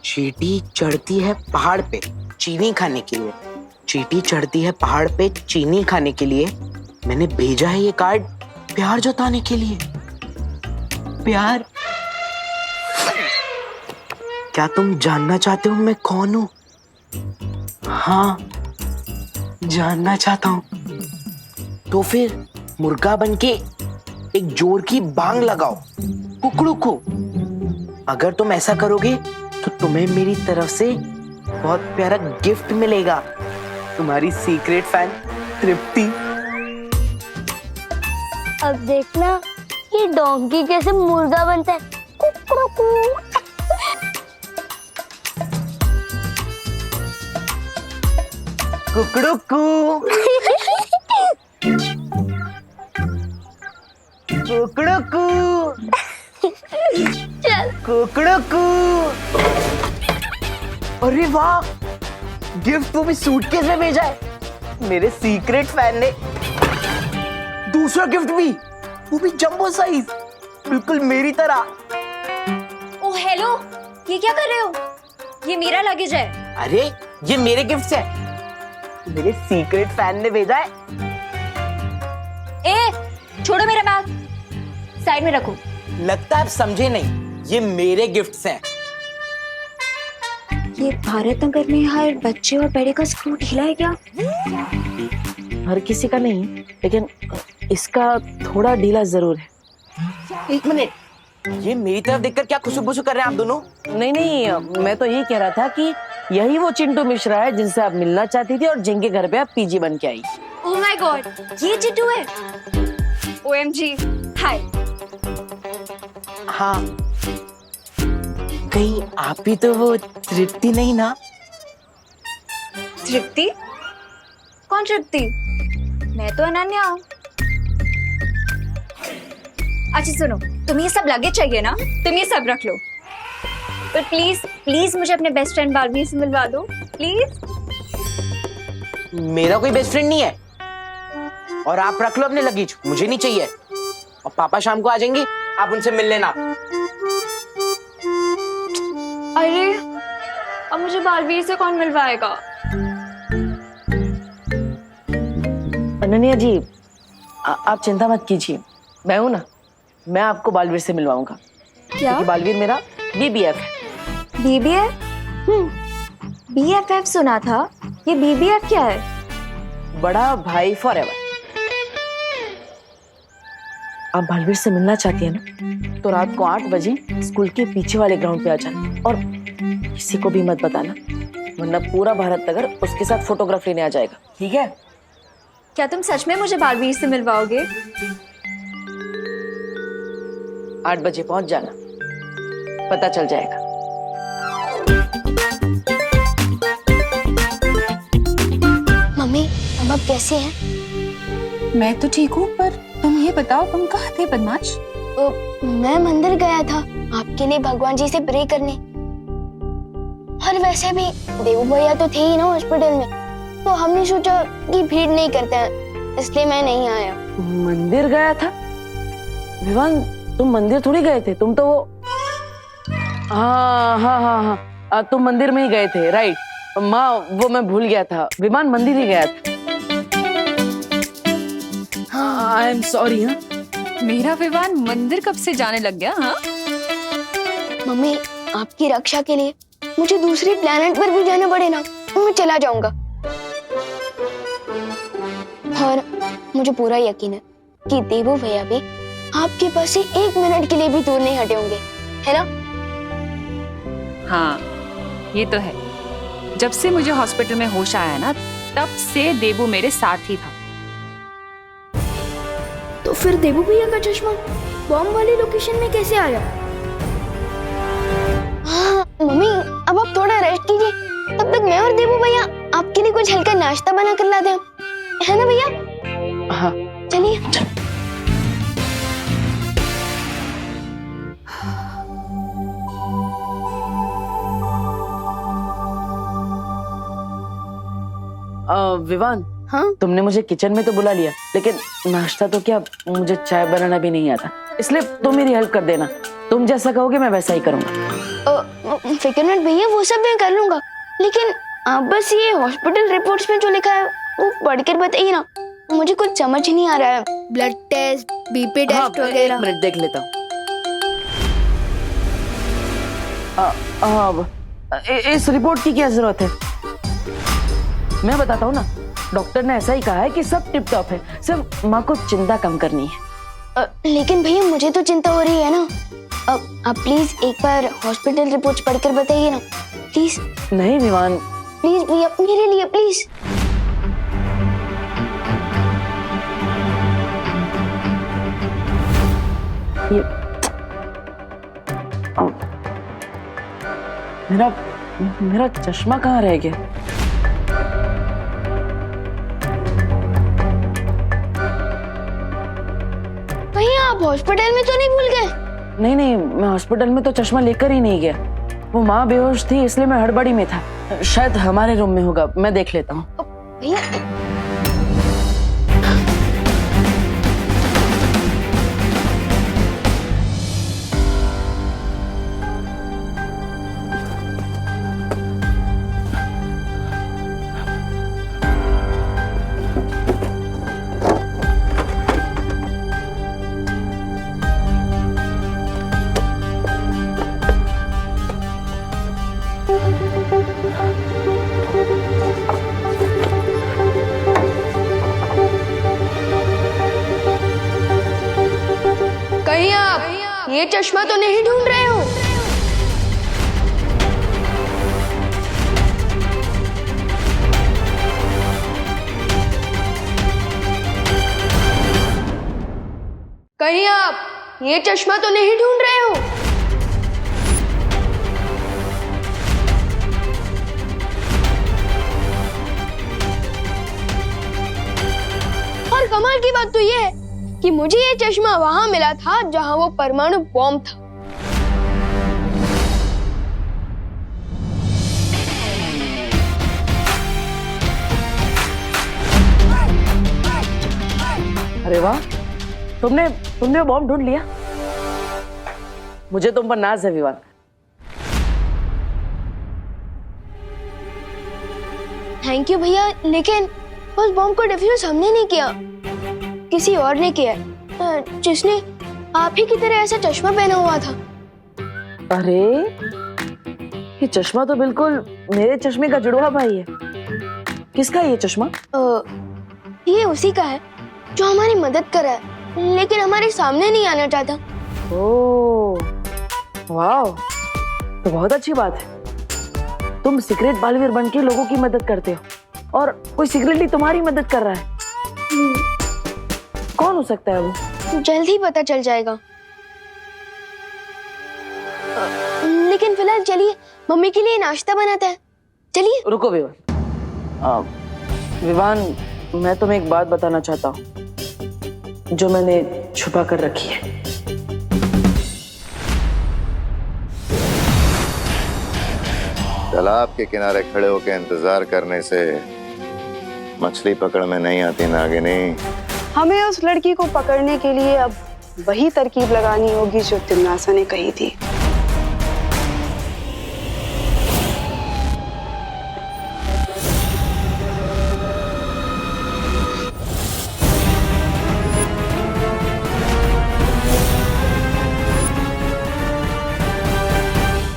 [SPEAKER 12] चींटी चढ़ती है पहाड़ पे चीनी खाने के लिए। चींटी चढ़ती है पहाड़ पे चीनी खाने के लिए। मैंने भेजा है ये कार्ड प्यार जताने के लिए। प्यार? क्या तुम जानना चाहते हो मैं कौन हूं? हाँ, जानना चाहता हूं। तो फिर मुर्गा बनके एक जोर की बांग लगाओ कुकड़ू को। अगर तुम ऐसा करोगे तो तुम्हें मेरी तरफ से बहुत प्यारा गिफ्ट मिलेगा। तुम्हारी सीक्रेट फैन तृप्ति।
[SPEAKER 4] अब देखना ये डोंकी कैसे मुर्गा बनता है। कुकड़ू।
[SPEAKER 12] कुकड़ू अरे वाह, गिफ्ट वो भी सूटकेस में भेजा है मेरे सीक्रेट फैन ने। दूसरा गिफ्ट भी, वो भी जंबो साइज, बिल्कुल मेरी तरह।
[SPEAKER 3] ओह हेलो, ये क्या कर रहे हो? ये मेरा लगेज है।
[SPEAKER 12] अरे ये मेरे गिफ्ट्स है, मेरे सीक्रेट फैन ने भेजा है।
[SPEAKER 3] ए, छोड़ो मेरा बैग, साइड में रखो।
[SPEAKER 12] लगता है आप समझे नहीं, ये मेरे गिफ्ट्स हैं।
[SPEAKER 3] ये भारत नगर में हर बच्चे और बड़े का स्क्रू ढीला है क्या?
[SPEAKER 12] हर किसी का नहीं, लेकिन इसका थोड़ा ढीला जरूर है। एक मिनट, ये मेरी तरफ देखकर क्या खुशबू कर रहे हैं आप दोनों? नहीं, मैं तो ये कह रहा था कि यही वो चिंटू मिश्रा है जिनसे आप मिलना चाहती थी और जिनके घर पे आप पीजी बन के आई।
[SPEAKER 3] ओह माय गॉड, ये चिंटू है। OMG, हाय।
[SPEAKER 12] हाँ, कहीं आप ही तो वो तृप्ति नहीं ना?
[SPEAKER 3] तृप्ति? कौन तृप्ति? मैं तो अनन्या हूँ। अच्छा सुनो, तुम्हें ये सब लगेज चाहिए ना? तुम ये सब रख लो। पर प्लीज मुझे अपने बेस्ट फ्रेंड बालवीर से मिलवा दो, प्लीज।
[SPEAKER 12] मेरा कोई बेस्ट फ्रेंड नहीं है, और आप रख लो अपने लगेज, मुझे नहीं चाहिए। और पापा शाम को आ जाएंगे, आप उनसे मिल लेना।
[SPEAKER 3] अरे, अब मुझे बालवीर से कौन मिलवाएगा?
[SPEAKER 12] अनन्या जी, आप चिंता मत कीजिए, मैं हूं ना, मैं आपको बालवीर से मिलवाऊंगा।
[SPEAKER 3] क्या?
[SPEAKER 12] क्योंकि बालवीर मेरा BBF है।
[SPEAKER 3] BBF? BFF सुना था, ये BBF क्या है?
[SPEAKER 12] बड़ा भाई फॉरएवर। आप बालवीर से मिलना चाहती है ना, तो रात को 8 बजे स्कूल के पीछे वाले ग्राउंड पे आ जाना, और किसी को भी मत बताना, वरना पूरा भारत नगर उसके साथ फोटोग्राफ लेने आ जाएगा, ठीक है?
[SPEAKER 3] क्या तुम सच में मुझे बालवीर से मिलवाओगे?
[SPEAKER 12] 8 बजे पहुंच जाना, पता चल जाएगा।
[SPEAKER 4] मम्मी, अब आप कैसे हैं?
[SPEAKER 2] मैं तो ठीक हूँ, पर तुम ये बताओ तुम कहाँ थे बदमाश?
[SPEAKER 4] मैं मंदिर गया था आपके लिए भगवान जी से प्रे करने। और वैसे भी देवू भैया तो थे ही ना हॉस्पिटल में, तो हमने सोचा कि भीड़ नहीं करते हैं, इसलिए मैं नहीं आया।
[SPEAKER 12] मंदिर गया था? विवान, तुम मंदिर थोड़ी गए थे, तुम तो वो हाँ, तुम मंदिर में ही गए थे, राइट। माँ, वो मैं भूल गया था, विमान मंदिर ही गया था। I am sorry. हाँ,
[SPEAKER 2] मेरा विवान मंदिर कब से जाने लग गया? हाँ
[SPEAKER 4] मम्मी, आपकी रक्षा के लिए मुझे दूसरे प्लेनेट पर भी जाना पड़े ना, तो मैं चला जाऊंगा। और मुझे पूरा यकीन है कि देवू भैया भी आपके पास से 1 मिनट के लिए भी दूर नहीं हटे होंगे, है ना?
[SPEAKER 1] हाँ, ये तो है। जब से मुझे हॉस्पिटल में होश आया ना,
[SPEAKER 13] तब से देबू मेरे साथ ही था।
[SPEAKER 7] तो फिर देबू भैया का चश्मा बॉम्ब वाली लोकेशन में कैसे आया?
[SPEAKER 4] हाँ मम्मी, अब आप थोड़ा रेस्ट कीजिए, तब तक मैं और देबू भैया आपके लिए कुछ हल्का नाश्ता बना कर लाते हैं, है ना भैया?
[SPEAKER 12] हाँ
[SPEAKER 4] चलिए।
[SPEAKER 12] विवान,
[SPEAKER 4] हाँ
[SPEAKER 12] तुमने मुझे किचन में तो बुला लिया, लेकिन नाश्ता तो क्या, मुझे चाय बनाना भी नहीं आता, इसलिए तुम मेरी हेल्प कर देना। तुम जैसा कहोगे मैं वैसा ही करूंगा।
[SPEAKER 4] फिक्र मत भैया, वो सब मैं कर लूंगा, लेकिन आप बस ये हॉस्पिटल रिपोर्ट्स में जो लिखा है वो पढ़कर बताइए ना, मुझे कुछ समझ ही नहीं आ रहा है।
[SPEAKER 7] ब्लड टेस्ट, बीपी टेस्ट वगैरह।
[SPEAKER 12] एक मिनट देख लेता हूँ। इस रिपोर्ट की क्या जरूरत है? मैं बताता हूँ ना, डॉक्टर ने ऐसा ही कहा है कि सब टिप टॉप है, सिर्फ माँ को चिंता कम करनी है।
[SPEAKER 4] लेकिन भैया मुझे तो चिंता हो रही है ना, आप प्लीज एक बार हॉस्पिटल रिपोर्ट्स पढ़कर बताइए ना, प्लीज।
[SPEAKER 12] नहीं विवान,
[SPEAKER 4] प्लीज भैया, मेरे लिए प्लीज।
[SPEAKER 12] मेरा चश्मा कहाँ रह गया?
[SPEAKER 4] भैया आप हॉस्पिटल में तो नहीं भूल गए?
[SPEAKER 12] नहीं, मैं हॉस्पिटल में तो चश्मा लेकर ही नहीं गया, वो माँ बेहोश थी इसलिए मैं हड़बड़ी में था, शायद हमारे रूम में होगा, मैं देख लेता हूँ।
[SPEAKER 4] भैया
[SPEAKER 7] कहीं आप ये चश्मा तो नहीं ढूंढ रहे हो? कहीं आप ये चश्मा तो नहीं ढूंढ रहे हो?
[SPEAKER 4] और कमाल की बात तो ये है कि मुझे ये चश्मा वहां मिला था जहां वो परमाणु बॉम्ब था।
[SPEAKER 12] अरे वाह, तुमने बॉम्ब ढूंढ लिया। मुझे तुम पर नाज है विवान।
[SPEAKER 4] थैंक यू भैया, लेकिन उस बॉम्ब को डिफ्यूज हमने नहीं किया, किसी और ने किया, जिसने आप ही की तरह ऐसा चश्मा पहना हुआ था।
[SPEAKER 12] अरे ये चश्मा तो बिल्कुल मेरे चश्मे का जुड़वा भाई है। किसका ये चश्मा?
[SPEAKER 4] ये उसी का है जो हमारी मदद कर रहा है, लेकिन हमारे सामने नहीं आना चाहता।
[SPEAKER 12] ओह वाह, तो बहुत अच्छी बात है। तुम सीक्रेट बालवीर बन के लोगों की मदद करते हो और कोई सीक्रेटली तुम्हारी मदद कर रहा है। कौन हो सकता है वो?
[SPEAKER 4] जल्द ही पता चल जाएगा। लेकिन फिलहाल चलिए मम्मी के लिए नाश्ता बनाते हैं। चलिए।
[SPEAKER 12] रुको विवान, विवान मैं तुम्हें एक बात बताना चाहता हूँ जो मैंने छुपा कर रखी है।
[SPEAKER 8] तालाब के किनारे खड़े होकर इंतजार करने से मछली पकड़ में नहीं आती नागिनी।
[SPEAKER 9] हमें उस लड़की को पकड़ने के लिए अब वही तरकीब लगानी होगी जो तिमनासा ने कही थी।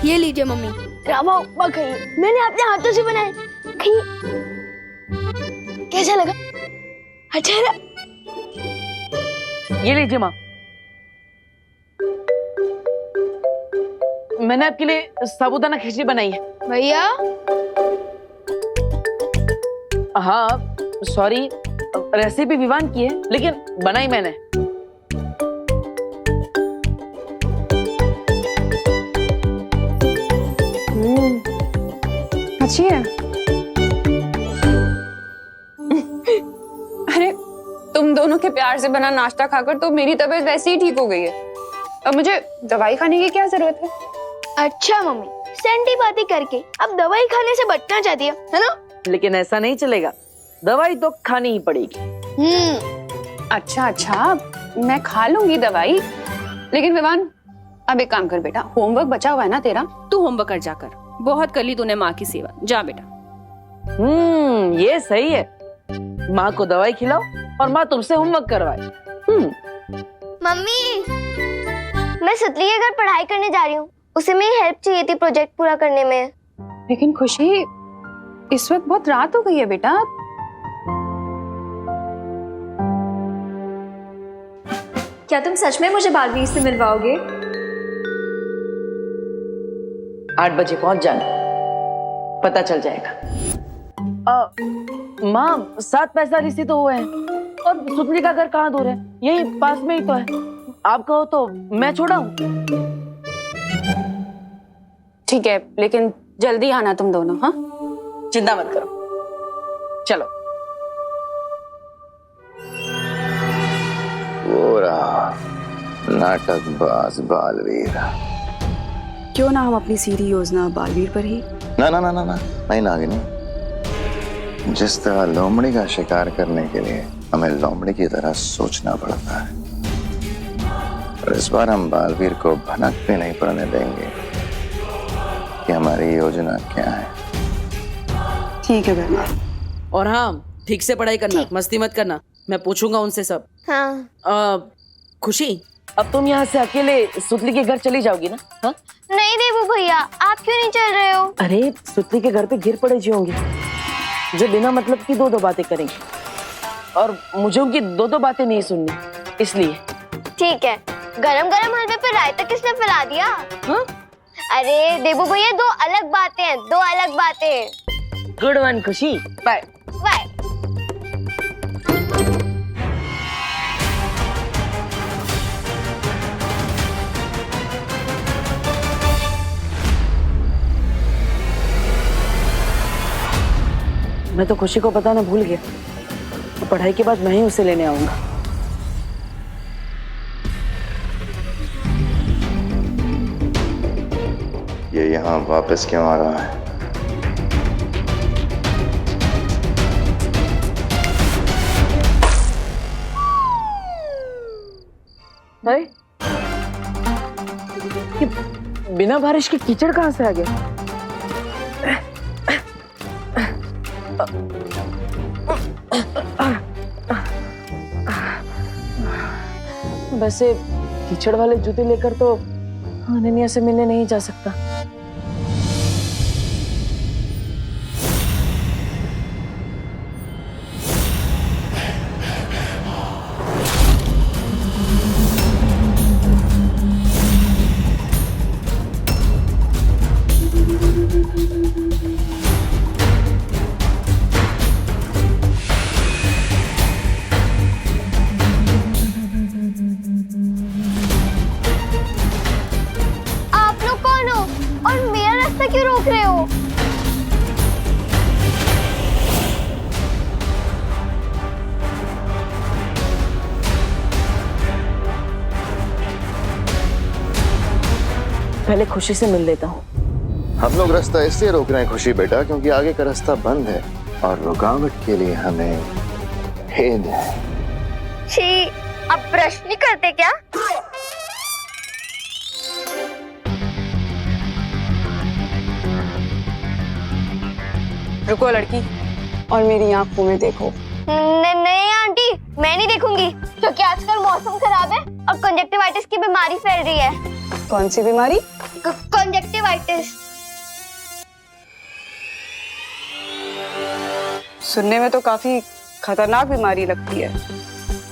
[SPEAKER 7] ये लीजिए मम्मी।
[SPEAKER 4] रामा उपमा खाइए, मैंने अपने हाथों से बनाए, खाइए। कैसा लगा? अच्छा है?
[SPEAKER 12] ये लीजिए माँ, मैंने आपके लिए साबूदाना खिचड़ी बनाई है।
[SPEAKER 7] भैया
[SPEAKER 12] हाँ सॉरी, रेसिपी विवान की है लेकिन बनाई मैंने।
[SPEAKER 9] अच्छी है। अरे तुम दोनों के प्यार से बना नाश्ता खाकर तो मेरी तबीयत वैसे ही ठीक हो गई है। अब मुझे दवाई खाने की क्या जरूरत है?
[SPEAKER 4] अच्छा मम्मी, सैंडी बातें करके अब दवाई खाने से बचना चाहती है ना?
[SPEAKER 12] लेकिन ऐसा नहीं चलेगा, दवाई तो खानी ही पड़ेगी।
[SPEAKER 9] अच्छा, मैं खा लूंगी दवाई, लेकिन विवान अब एक काम कर बेटा, होमवर्क बचा हुआ है ना तेरा?
[SPEAKER 13] तू होमवर्क कर जाकर, बहुत कर ली तूने माँ की सेवा। जा बेटा।
[SPEAKER 12] ये सही है, माँ को दवाई खिलाओ और माँ तुमसे होमवर्क करवाए।
[SPEAKER 4] मम्मी, मैं सुतली के घर पढ़ाई करने जा रही हूँ, उसे मेरी हेल्प चाहिए थी प्रोजेक्ट पूरा करने में।
[SPEAKER 9] लेकिन खुशी, इस वक्त बहुत रात हो गई है बेटा।
[SPEAKER 3] क्या तुम सच में मुझे बालवीर से मिलवाओगे?
[SPEAKER 12] 8 बजे पहुंच जाना, पता चल जाएगा। माँ 7 पैसा रिश्ते तो हुए हैं और सुतली का घर कहाँ दूर है, यही पास में ही तो है। आप कहो तो मैं छोड़ा हूँ।
[SPEAKER 9] ठीक है, लेकिन जल्दी आना तुम दोनों। हाँ,
[SPEAKER 12] चिंता मत करो, चलो।
[SPEAKER 8] वो रहा नाटकबाज बालवीर।
[SPEAKER 9] क्यों ना हम अपनी सीधी योजना बालवीर पर ही?
[SPEAKER 8] ना ना ना ना ना, नहीं नागिनी। जिस तरह लोमड़ी का शिकार करने के लिए हमें लोमड़ी की तरह सोचना पड़ता है, और इस बार हम बालवीर को भनक भी नहीं पड़ने देंगे कि हमारी योजना क्या है।
[SPEAKER 9] ठीक है बहना।
[SPEAKER 12] और हाँ, ठीक से पढ़ाई करना, मस्ती मत करना, मैं पूछूंगा उनसे सब।
[SPEAKER 4] हाँ।
[SPEAKER 12] खुशी, अब तुम यहाँ से अकेले सुतली के घर चली जाओगी ना? हाँ?
[SPEAKER 4] नहीं देवू भैया, आप क्यों नहीं चल रहे हो?
[SPEAKER 12] अरे सुतली के घर पे गिर पड़े जी होंगे जो बिना मतलब की दो बातें करेंगे, और मुझे उनकी दो बातें नहीं सुननी, इसलिए।
[SPEAKER 4] ठीक है, गरम गरम हलवे पे रायता किसने फैला दिया?
[SPEAKER 12] हाँ?
[SPEAKER 4] अरे देवू भैया, दो अलग बातें हैं, दो अलग बातें।
[SPEAKER 12] गुड वन खुशी, बाय
[SPEAKER 4] बाय।
[SPEAKER 12] मैं तो खुशी को पता ना भूल गया, तो पढ़ाई के बाद मैं ही उसे लेने आऊंगा।
[SPEAKER 8] ये यहाँ वापस क्यों आ रहा है?
[SPEAKER 12] अरे ये बिना बारिश के कीचड़ कहाँ से आ गया? वैसे कीचड़ वाले जूते लेकर तो अनन्या से मिलने नहीं जा सकता।
[SPEAKER 4] क्यों रोक रहे हो?
[SPEAKER 12] पहले खुशी से मिल लेता हूँ।
[SPEAKER 8] हम लोग रास्ता इसलिए रोक रहे हैं खुशी बेटा, क्योंकि आगे का रास्ता बंद है और रुकावट के लिए हमें खेद है।
[SPEAKER 4] छी, अब प्रश्न नहीं करते क्या?
[SPEAKER 9] रुको लड़की, और मेरी आंखों में देखो।
[SPEAKER 4] नहीं आंटी, मैं नहीं देखूंगी, क्योंकि आजकल मौसम खराब है और कंजक्टिवाइटिस की बीमारी फैल रही है।
[SPEAKER 9] कौन सी बीमारी?
[SPEAKER 4] कंजक्टिवाइटिस।
[SPEAKER 9] सुनने में तो काफी खतरनाक बीमारी लगती है।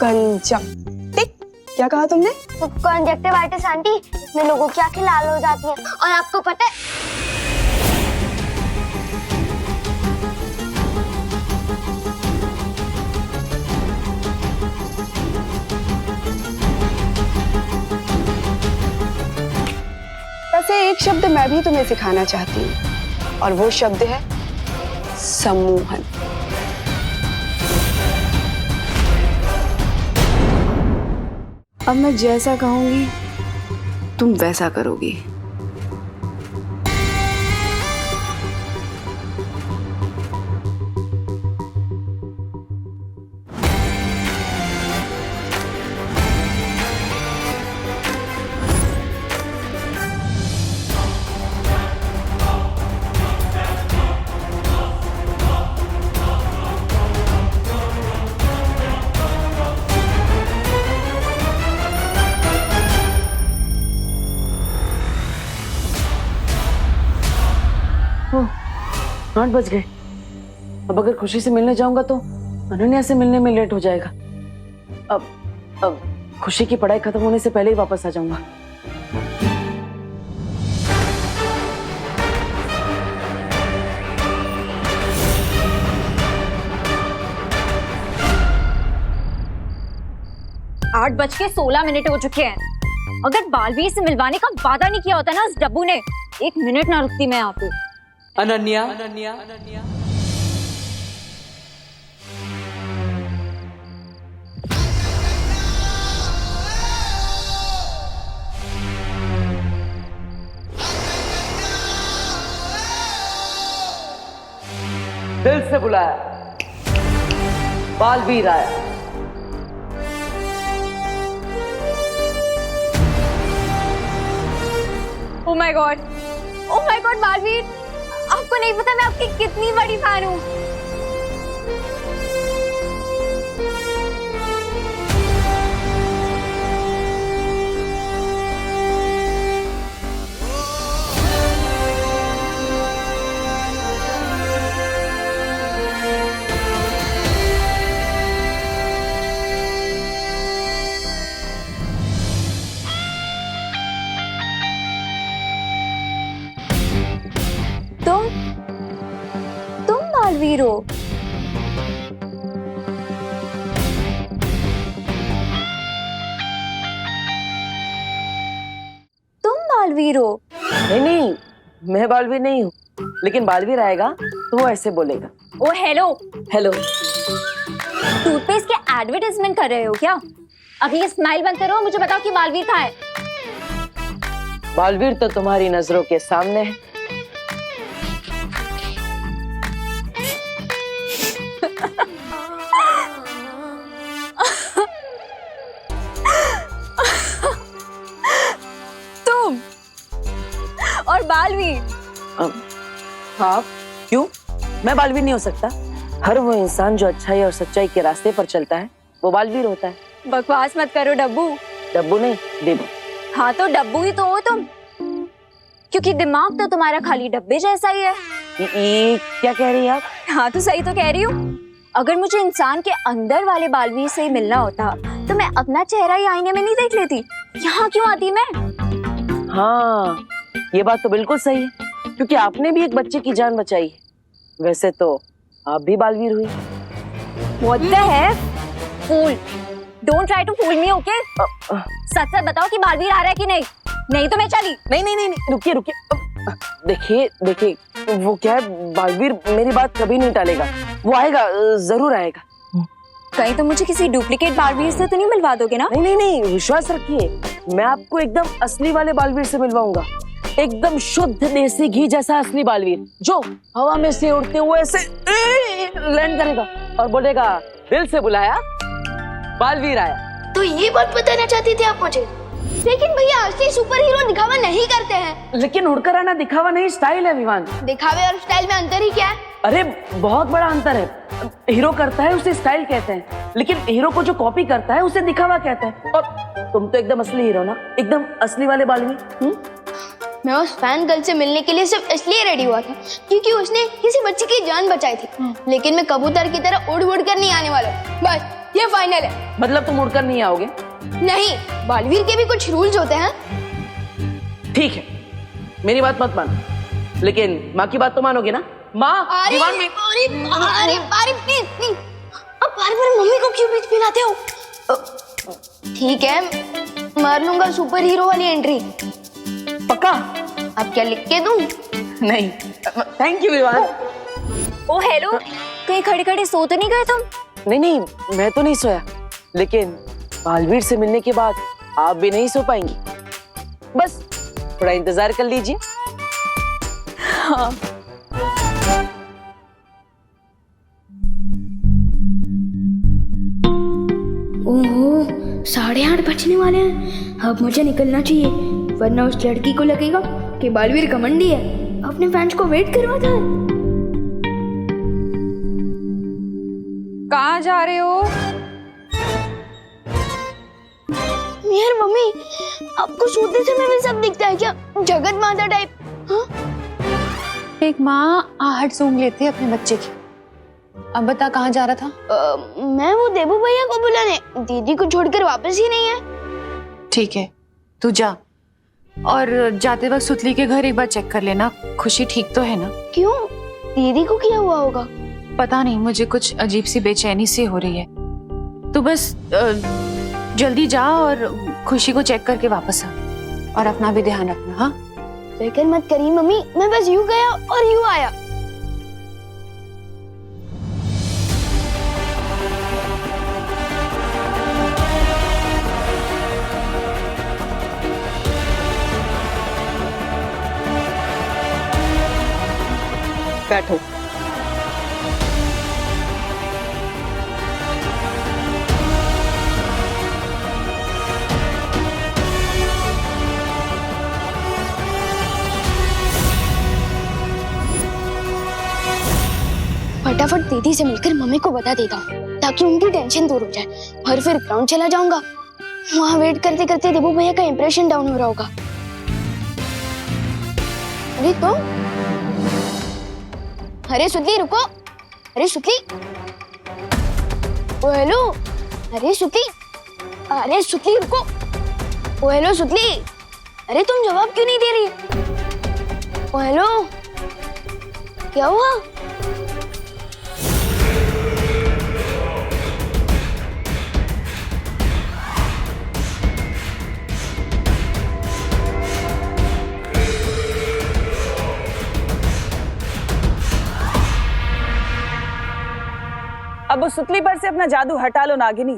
[SPEAKER 9] कंजक्टिव, क्या कहा तुमने?
[SPEAKER 4] कंजक्टिवाइटिस आंटी, इसमें लोगों की आंखें लाल हो जाती हैं, और आपको पता है
[SPEAKER 9] शब्द मैं भी तुम्हें सिखाना चाहती हूँ, और वो शब्द है सम्मोहन। अब मैं जैसा कहूंगी तुम वैसा करोगी।
[SPEAKER 12] ओह, 8 बज गए। अब अगर खुशी से मिलने जाऊंगा तो अनन्या से मिलने में लेट हो जाएगा। अब खुशी की पढ़ाई खत्म होने से पहले ही वापस आ जाऊंगा।
[SPEAKER 3] आठ बज के 16 मिनट हो चुके हैं। अगर बालवीर से मिलवाने का वादा नहीं किया होता ना उस डब्बू ने, 1 मिनट ना रुकती मैं यहाँ पे।
[SPEAKER 12] अनन्या, दिल से बुलाया, बालवीर आया।
[SPEAKER 3] ओह माय गॉड, बालवीर, आपको नहीं पता मैं आपकी कितनी बड़ी फैन हूँ। तुम बालवीर हो? तुम बालवीर हो?
[SPEAKER 12] नहीं, मैं बालवीर नहीं हूँ, लेकिन बालवीर आएगा तो वो ऐसे बोलेगा।
[SPEAKER 3] ओ हेलो।
[SPEAKER 14] टूथपेस्ट के एडवर्टाइजमेंट कर रहे हो क्या? अब ये स्माइल बंद करो, मुझे बताओ कि बालवीर कहाँ है?
[SPEAKER 12] बालवीर तो तुम्हारी नजरों के सामने है।
[SPEAKER 3] तुम और बालवीर?
[SPEAKER 12] हाँ, क्यों? मैं बालवीर नहीं हो सकता? हर वो इंसान जो अच्छाई और सच्चाई के रास्ते पर चलता है वो बालवीर होता है।
[SPEAKER 3] बकवास मत करो डब्बू।
[SPEAKER 12] डब्बू नहीं, देबू।
[SPEAKER 3] हाँ तो डब्बू ही तो हो तुम, क्योंकि दिमाग तो तुम्हारा खाली डब्बे जैसा ही है।
[SPEAKER 12] ये क्या कह रही है आप?
[SPEAKER 3] हाँ तो सही तो कह रही हूँ। अगर मुझे इंसान के अंदर वाले बालवीर से ही मिलना होता तो मैं अपना चेहरा ही आईने में नहीं देख लेती, यहाँ क्यों आती मैं?
[SPEAKER 12] हाँ, ये बात तो बिल्कुल सही है, क्योंकि आपने भी एक बच्चे की जान बचाई है। वैसे तो आप भी बालवीर हुई।
[SPEAKER 3] What the heck? Fool! Don't try to fool me, okay? सच सच बताओ कि बालवीर आ रहा है कि नहीं? नहीं तो मैं चली।
[SPEAKER 12] नहीं, रुकिए। देखिए, वो क्या है, बालवीर मेरी बात कभी नहीं टालेगा। वो आएगा, जरूर आएगा।
[SPEAKER 3] कहीं तो मुझे किसी डुप्लीकेट बालवीर से तो नहीं मिलवा दोगे ना?
[SPEAKER 12] नहीं, विश्वास रखिए, मैं आपको एकदम असली वाले बालवीर से मिलवाऊंगा। एकदम शुद्ध देसी घी जैसा असली बालवीर, जो हवा में से उड़ते हुए ऐसे लैंड करेगा और बोलेगा, दिल से बुलाया, बालवीर आया।
[SPEAKER 4] तो ये बात बताना चाहती थी आप मुझे? लेकिन भैया असली सुपर हीरो दिखावा नहीं करते हैं।
[SPEAKER 12] लेकिन उड़कर आना दिखावा नहीं, स्टाइल है विवान।
[SPEAKER 4] दिखावे और स्टाइल में अंतर ही क्या है?
[SPEAKER 12] अरे बहुत बड़ा अंतर है। हीरो करता है उसे स्टाइल कहते हैं, लेकिन हीरो को जो कॉपी करता है उसे दिखावा कहते हैं। और तुम तो एकदम असली हीरो ना, एकदम असली वाले बालवीर।
[SPEAKER 4] मैं उस फैन गर्ल से मिलने के लिए सिर्फ इसलिए रेडी हुआ था क्योंकि उसने किसी बच्चे की जान बचाई थी। लेकिन मैं कबूतर की तरह उड़ कर नहीं आने वाला। बस ये फाइनल है।
[SPEAKER 12] मतलब तुम उड़कर नहीं आओगे?
[SPEAKER 4] नहीं, बालवीर के भी कुछ रूल्स होते हैं।
[SPEAKER 12] ठीक है, मेरी बात मत मानो, लेकिन माँ की बात तो मानोगे ना? माँ, दीवान में।
[SPEAKER 4] अरे प्लीज, अब बार-बार मम्मी को क्यों बीच में लाते हो? ठीक है, मार लूंगा सुपर हीरो वाली एंट्री।
[SPEAKER 12] पक्का?
[SPEAKER 7] अब क्या लिख के दूं?
[SPEAKER 12] नहीं, थैंक यू विवान।
[SPEAKER 14] ओ हेलो, कहीं खड़े खड़े सो तो नहीं गए तुम?
[SPEAKER 12] नहीं नहीं, मैं तो नहीं सोया, लेकिन बालवीर से मिलने के बाद आप भी नहीं सो पाएंगी। बस थोड़ा इंतजार कर लीजिए।
[SPEAKER 14] हाँ।
[SPEAKER 7] ओहो, 8:30 बजने वाले हैं। अब मुझे निकलना चाहिए, वरना उस लड़की को लगेगा कि बालवीर घमंडी है, अपने फैंस को वेट करवाता है।
[SPEAKER 13] कहाँ जा रहे हो?
[SPEAKER 4] यार मम्मी, आपको सोते समय भी सब दिखता है क्या? जगत माता टाइप? हाँ?
[SPEAKER 2] एक माँ आहट सूंघ लेती है अपने बच्चे की। अब बता कहाँ जा रहा था?
[SPEAKER 4] मैं वो देबू भैया को बुलाने, दीदी को छोड़कर वापस ही नहीं है।
[SPEAKER 2] ठीक है, तू जा, और जाते वक्त सुतली के घर एक बार चेक कर लेना, खुशी ठीक तो है ना?
[SPEAKER 4] क्यों? दीदी को क्या हुआ होगा?
[SPEAKER 2] पता नहीं, मुझे कुछ अजीब सी बेचैनी सी हो रही है। तू बस जल्दी जा और खुशी को चेक करके वापस आ, और अपना भी ध्यान रखना। हाँ,
[SPEAKER 4] फिक्र मत करिए मम्मी, मैं बस यूं गया और यूं आया।
[SPEAKER 12] बैठो।
[SPEAKER 4] फटाफट दीदी से मिलकर मम्मी को बता देता हूँ, ताकि उनकी टेंशन दूर हो जाए, और फिर ग्राउंड चला जाऊंगा। वहाँ वेट करते करते देबू भैया का इंप्रेशन डाउन हो रहा होगा। अरे तो, अरे सुतली रुको, अरे सुतली, ओ हेलो, अरे सुतली, अरे सुतली रुको, ओ हेलो सुतली, अरे तुम जवाब क्यों नहीं दे रही? ओ हेलो, क्या हुआ?
[SPEAKER 2] अब उस सुतली पर से अपना जादू हटा लो नागिनी,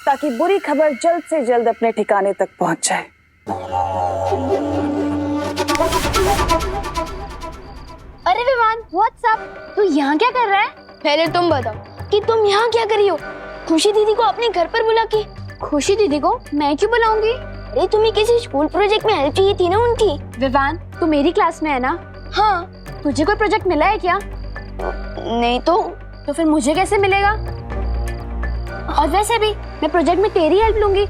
[SPEAKER 2] ताकि बुरी खबर जल्द से जल्द अपने ठिकाने तक पहुंच जाए।
[SPEAKER 4] अरे विवान, व्हाट्सअप? तू यहाँ क्या कर रहा है? पहले तुम बताओ कि तुम यहाँ क्या कर रही हो? खुशी दीदी को अपने घर पर बुला के। खुशी दीदी को मैं क्यों बुलाऊंगी? अरे तुम्हें किसी स्कूल प्रोजेक्ट में हेल्प चाहिए थी ना उनकी।
[SPEAKER 14] विवान, तू मेरी क्लास में है ना?
[SPEAKER 4] हाँ।
[SPEAKER 14] तुझे कोई प्रोजेक्ट मिला है क्या?
[SPEAKER 4] नहीं तो
[SPEAKER 14] फिर मुझे कैसे मिलेगा? और वैसे भी मैं प्रोजेक्ट में तेरी हेल्प लूंगी,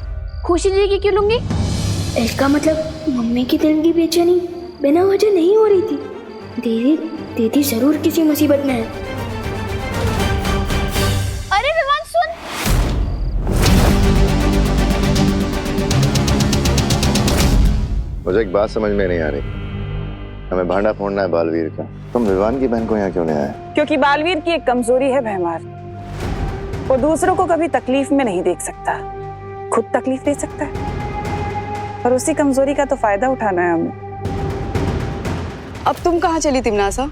[SPEAKER 14] खुशी दीदी की क्यों लूंगी?
[SPEAKER 7] इसका मतलब मम्मी की दिल की बेचैनी बिना वजह नहीं हो रही थी। दीदी जरूर किसी मुसीबत में है।
[SPEAKER 4] अरे विवान सुन,
[SPEAKER 8] मुझे एक बात समझ में नहीं आ रही। हमें भांडा फोड़ना है बालवीर का, तुम विवान की बहन को यहाँ क्यों ले आए?
[SPEAKER 2] क्योंकि बालवीर की एक कमजोरी है भैमार, वो दूसरों को कभी तकलीफ में नहीं देख सकता, खुद तकलीफ दे सकता है, और उसी कमजोरी का तो फायदा उठाना है हमें। अब तुम कहाँ चली तिमनासा?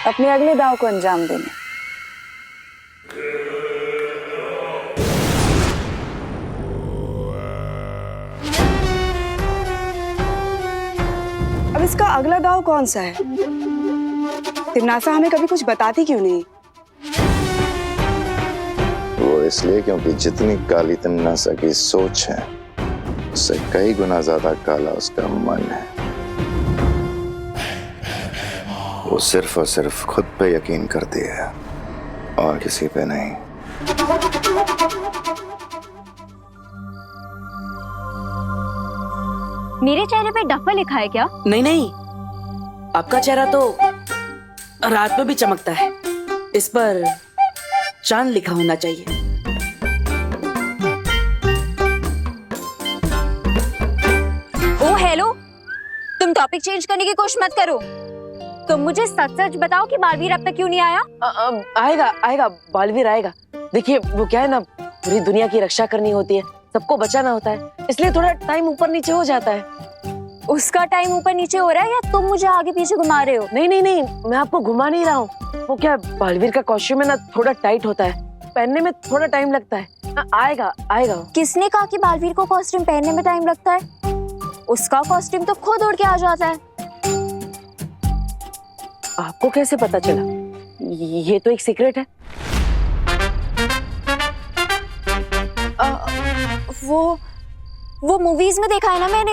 [SPEAKER 2] अपने अगले दांव को अंजाम देने। अब इसका अगला दांव कौन सा है? तिमनासा हमें कभी कुछ बताती क्यों नहीं?
[SPEAKER 8] वो इसलिए क्योंकि जितनी काली तिमनासा की सोच है, उससे कई गुना ज्यादा काला उसका मन है। वो सिर्फ और सिर्फ खुद पे यकीन करती है और किसी पे नहीं।
[SPEAKER 14] मेरे चेहरे पे डफा लिखा है क्या?
[SPEAKER 12] नहीं नहीं, आपका चेहरा तो रात में भी चमकता है, इस पर चांद लिखा होना चाहिए।
[SPEAKER 14] ओ हेलो, तुम टॉपिक चेंज करने की कोशिश मत करो। तुम मुझे सच सच बताओ कि बालवीर अब तक क्यों नहीं आया?
[SPEAKER 12] आएगा आएगा, बालवीर आएगा। देखिए वो क्या है ना, पूरी दुनिया की रक्षा करनी होती है, सबको बचाना होता है, इसलिए थोड़ा टाइम ऊपर नीचे हो जाता है।
[SPEAKER 14] उसका टाइम ऊपर नीचे हो रहा है या तुम मुझे आगे पीछे घुमा रहे हो?
[SPEAKER 12] नहीं नहीं नहीं, मैं आपको घुमा नहीं रहा हूँ। वो क्या, बालवीर का कॉस्ट्यूम है ना, थोड़ा टाइट होता है, पहनने में थोड़ा टाइम लगता है। आएगा आएगा।
[SPEAKER 14] किसने कहा कि बालवीर को कॉस्ट्यूम पहनने में टाइम लगता है? उसका कॉस्ट्यूम तो खुद उड़ के आ जाता है।
[SPEAKER 12] आपको कैसे पता चला? ये तो एक सीक्रेट है।
[SPEAKER 14] वो मूवीज में देखा है ना मैंने,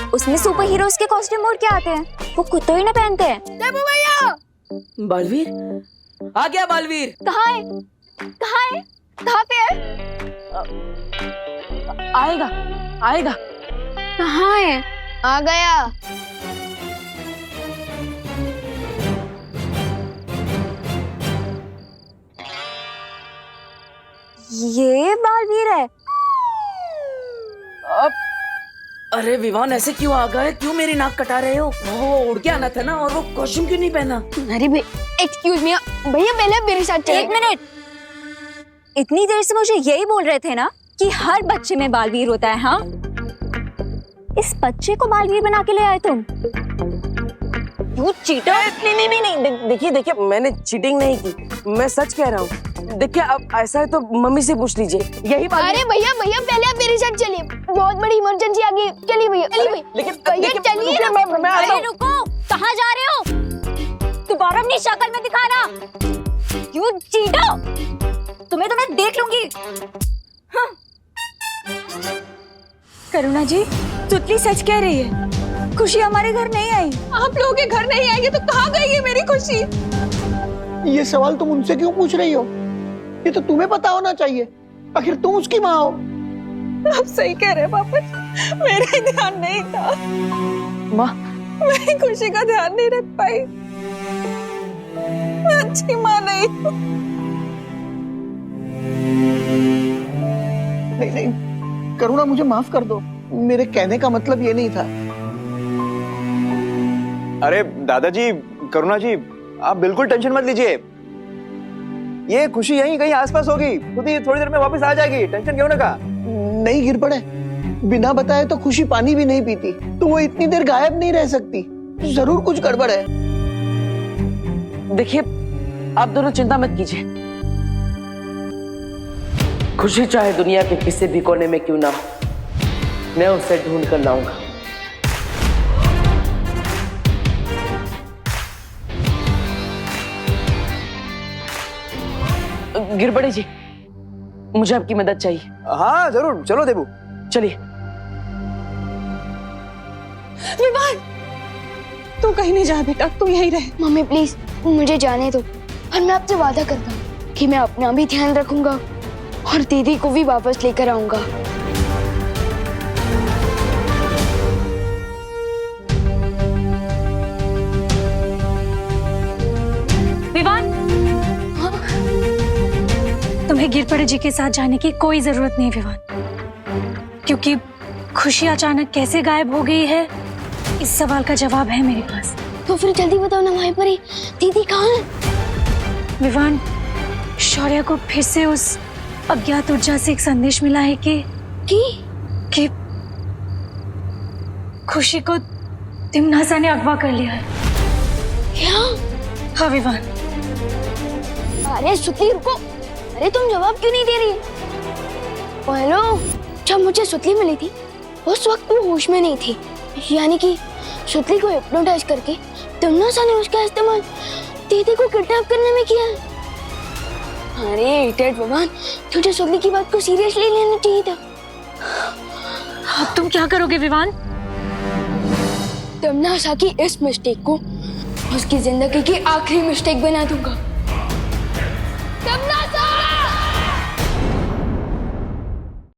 [SPEAKER 14] उसमें सुपर हीरोज के कॉस्ट्यूम उड़ के आते हैं, वो खुद तो ही ना पहनते हैं।
[SPEAKER 4] देबू भैया,
[SPEAKER 12] बालवीर आ गया। बालवीर
[SPEAKER 14] कहाँ है? कहाँ है? कहाँ पे है?
[SPEAKER 12] आएगा आएगा।
[SPEAKER 14] कहाँ है?
[SPEAKER 4] आ गया।
[SPEAKER 14] ये बालवीर है?
[SPEAKER 12] अरे विवान, ऐसे क्यों आ गए? क्यों मेरी नाक कटा रहे हो? वो उड़ के आना था ना, और वो कॉस्ट्यूम क्यों नहीं पहना?
[SPEAKER 4] अरे एक्सक्यूज मी भैया, पहले मेरे साथ चलिए।
[SPEAKER 14] एक मिनट, इतनी देर से मुझे यही बोल रहे थे ना कि हर बच्चे में बालवीर होता है। हाँ, इस बच्चे को बालवीर बना के ले आए तुम? You cheater!
[SPEAKER 12] नहीं नहीं नहीं, देखिए देखिए, मैंने चीटिंग नहीं की, मैं सच कह रहा हूँ। देखिए, अब ऐसा है तो मम्मी से पूछ लीजिए, यही बात।
[SPEAKER 4] अरे भैया भैया, पहले आप मेरे साथ चलिए, बहुत बड़ी इमरजेंसी आ गई। चलिए भैया, चलिए भैया।
[SPEAKER 12] लेकिन
[SPEAKER 4] भैया चलिए।
[SPEAKER 12] मैं आता
[SPEAKER 14] अरे
[SPEAKER 12] हूँ।
[SPEAKER 14] रुको, कहाँ जा रहे हो? दोबारा अपनी शक्ल में दिखाना। You cheater! तुम्हें तो मैं देख लूंगी। हाँ। करुणा जी, तुतली सच कह रही है, खुशी हमारे घर नहीं आई।
[SPEAKER 2] आप लोगों के घर नहीं आएंगे तो कहाँ गई है मेरी खुशी?
[SPEAKER 15] ये सवाल तुम उनसे क्यों पूछ रही हो? ये तो तुम्हें पता होना चाहिए, आखिर तुम उसकी माँ हो।
[SPEAKER 2] आप सही कह रहे हैं पापा, मेरा ध्यान नहीं था।
[SPEAKER 12] माँ,
[SPEAKER 2] मैं खुशी का ध्यान नहीं रख पाई। मैं अच्छी माँ नहीं हूँ।
[SPEAKER 15] नहीं नहीं करुणा, मुझे माफ कर दो, मेरे कहने का मतलब ये नहीं था।
[SPEAKER 16] अरे दादाजी, करुणा जी, आप बिल्कुल टेंशन मत लीजिए, ये खुशी यहीं कहीं आसपास होगी, खुद ही थोड़ी देर में वापस आ जाएगी, टेंशन क्यों ना का।
[SPEAKER 15] नहीं गिर पड़े, बिना बताए तो खुशी पानी भी नहीं पीती, तो वो इतनी देर गायब नहीं रह सकती, जरूर कुछ गड़बड़ है।
[SPEAKER 12] देखिए, आप दोनों चिंता मत कीजिए, खुशी चाहे दुनिया के किसी भी कोने में क्यों ना हो, मैं उसे ढूंढ कर लाऊंगा। गिरबड़े जी, मुझे आपकी मदद चाहिए।
[SPEAKER 16] हाँ जरूर, चलो देबू,
[SPEAKER 12] चलिए।
[SPEAKER 2] विवान, तू कहीं नहीं जा बेटा, तू यहीं रह।
[SPEAKER 4] मम्मी प्लीज मुझे जाने दो, और मैं आपसे वादा करता हूँ कि मैं अपना भी ध्यान रखूंगा और दीदी को भी वापस लेकर आऊंगा।
[SPEAKER 14] विवान,
[SPEAKER 17] तुम्हें गिरपड़े जी के साथ जाने की कोई जरूरत नहीं विवान, क्योंकि खुशी अचानक कैसे गायब हो गई है, इस सवाल का जवाब है मेरे पास।
[SPEAKER 4] तो फिर जल्दी बताओ ना माई परी, दीदी कहाँ है?
[SPEAKER 17] विवान, शौर्य को फिर से उस अज्ञात ऊर्जा से एक संदेश मिला है कि खुशी को तिमनासा ने अगवा कर लिया है।
[SPEAKER 4] क्या?
[SPEAKER 17] हाँ विवान।
[SPEAKER 4] अरे सुतली रुको, अरे तुम जवाब क्यों नहीं दे रही? हेलो, जब मुझे सुतली मिली थी उस वक्त वो होश में नहीं थी, यानी कि सुतली को हिप्नोटाइज करके तिमनासा ने उसका इस्तेमाल दीदी को किडनैप करने में किया है। अरे इडियट भगवान, तुझे सुतली की बात को सीरियसली लेना चाहिए था।
[SPEAKER 17] अब तुम क्या करोगे विवान?
[SPEAKER 4] तिमनासा की इस मिस्टेक को उसकी जिंदगी की आखिरी मिस्टेक बना दूंगा।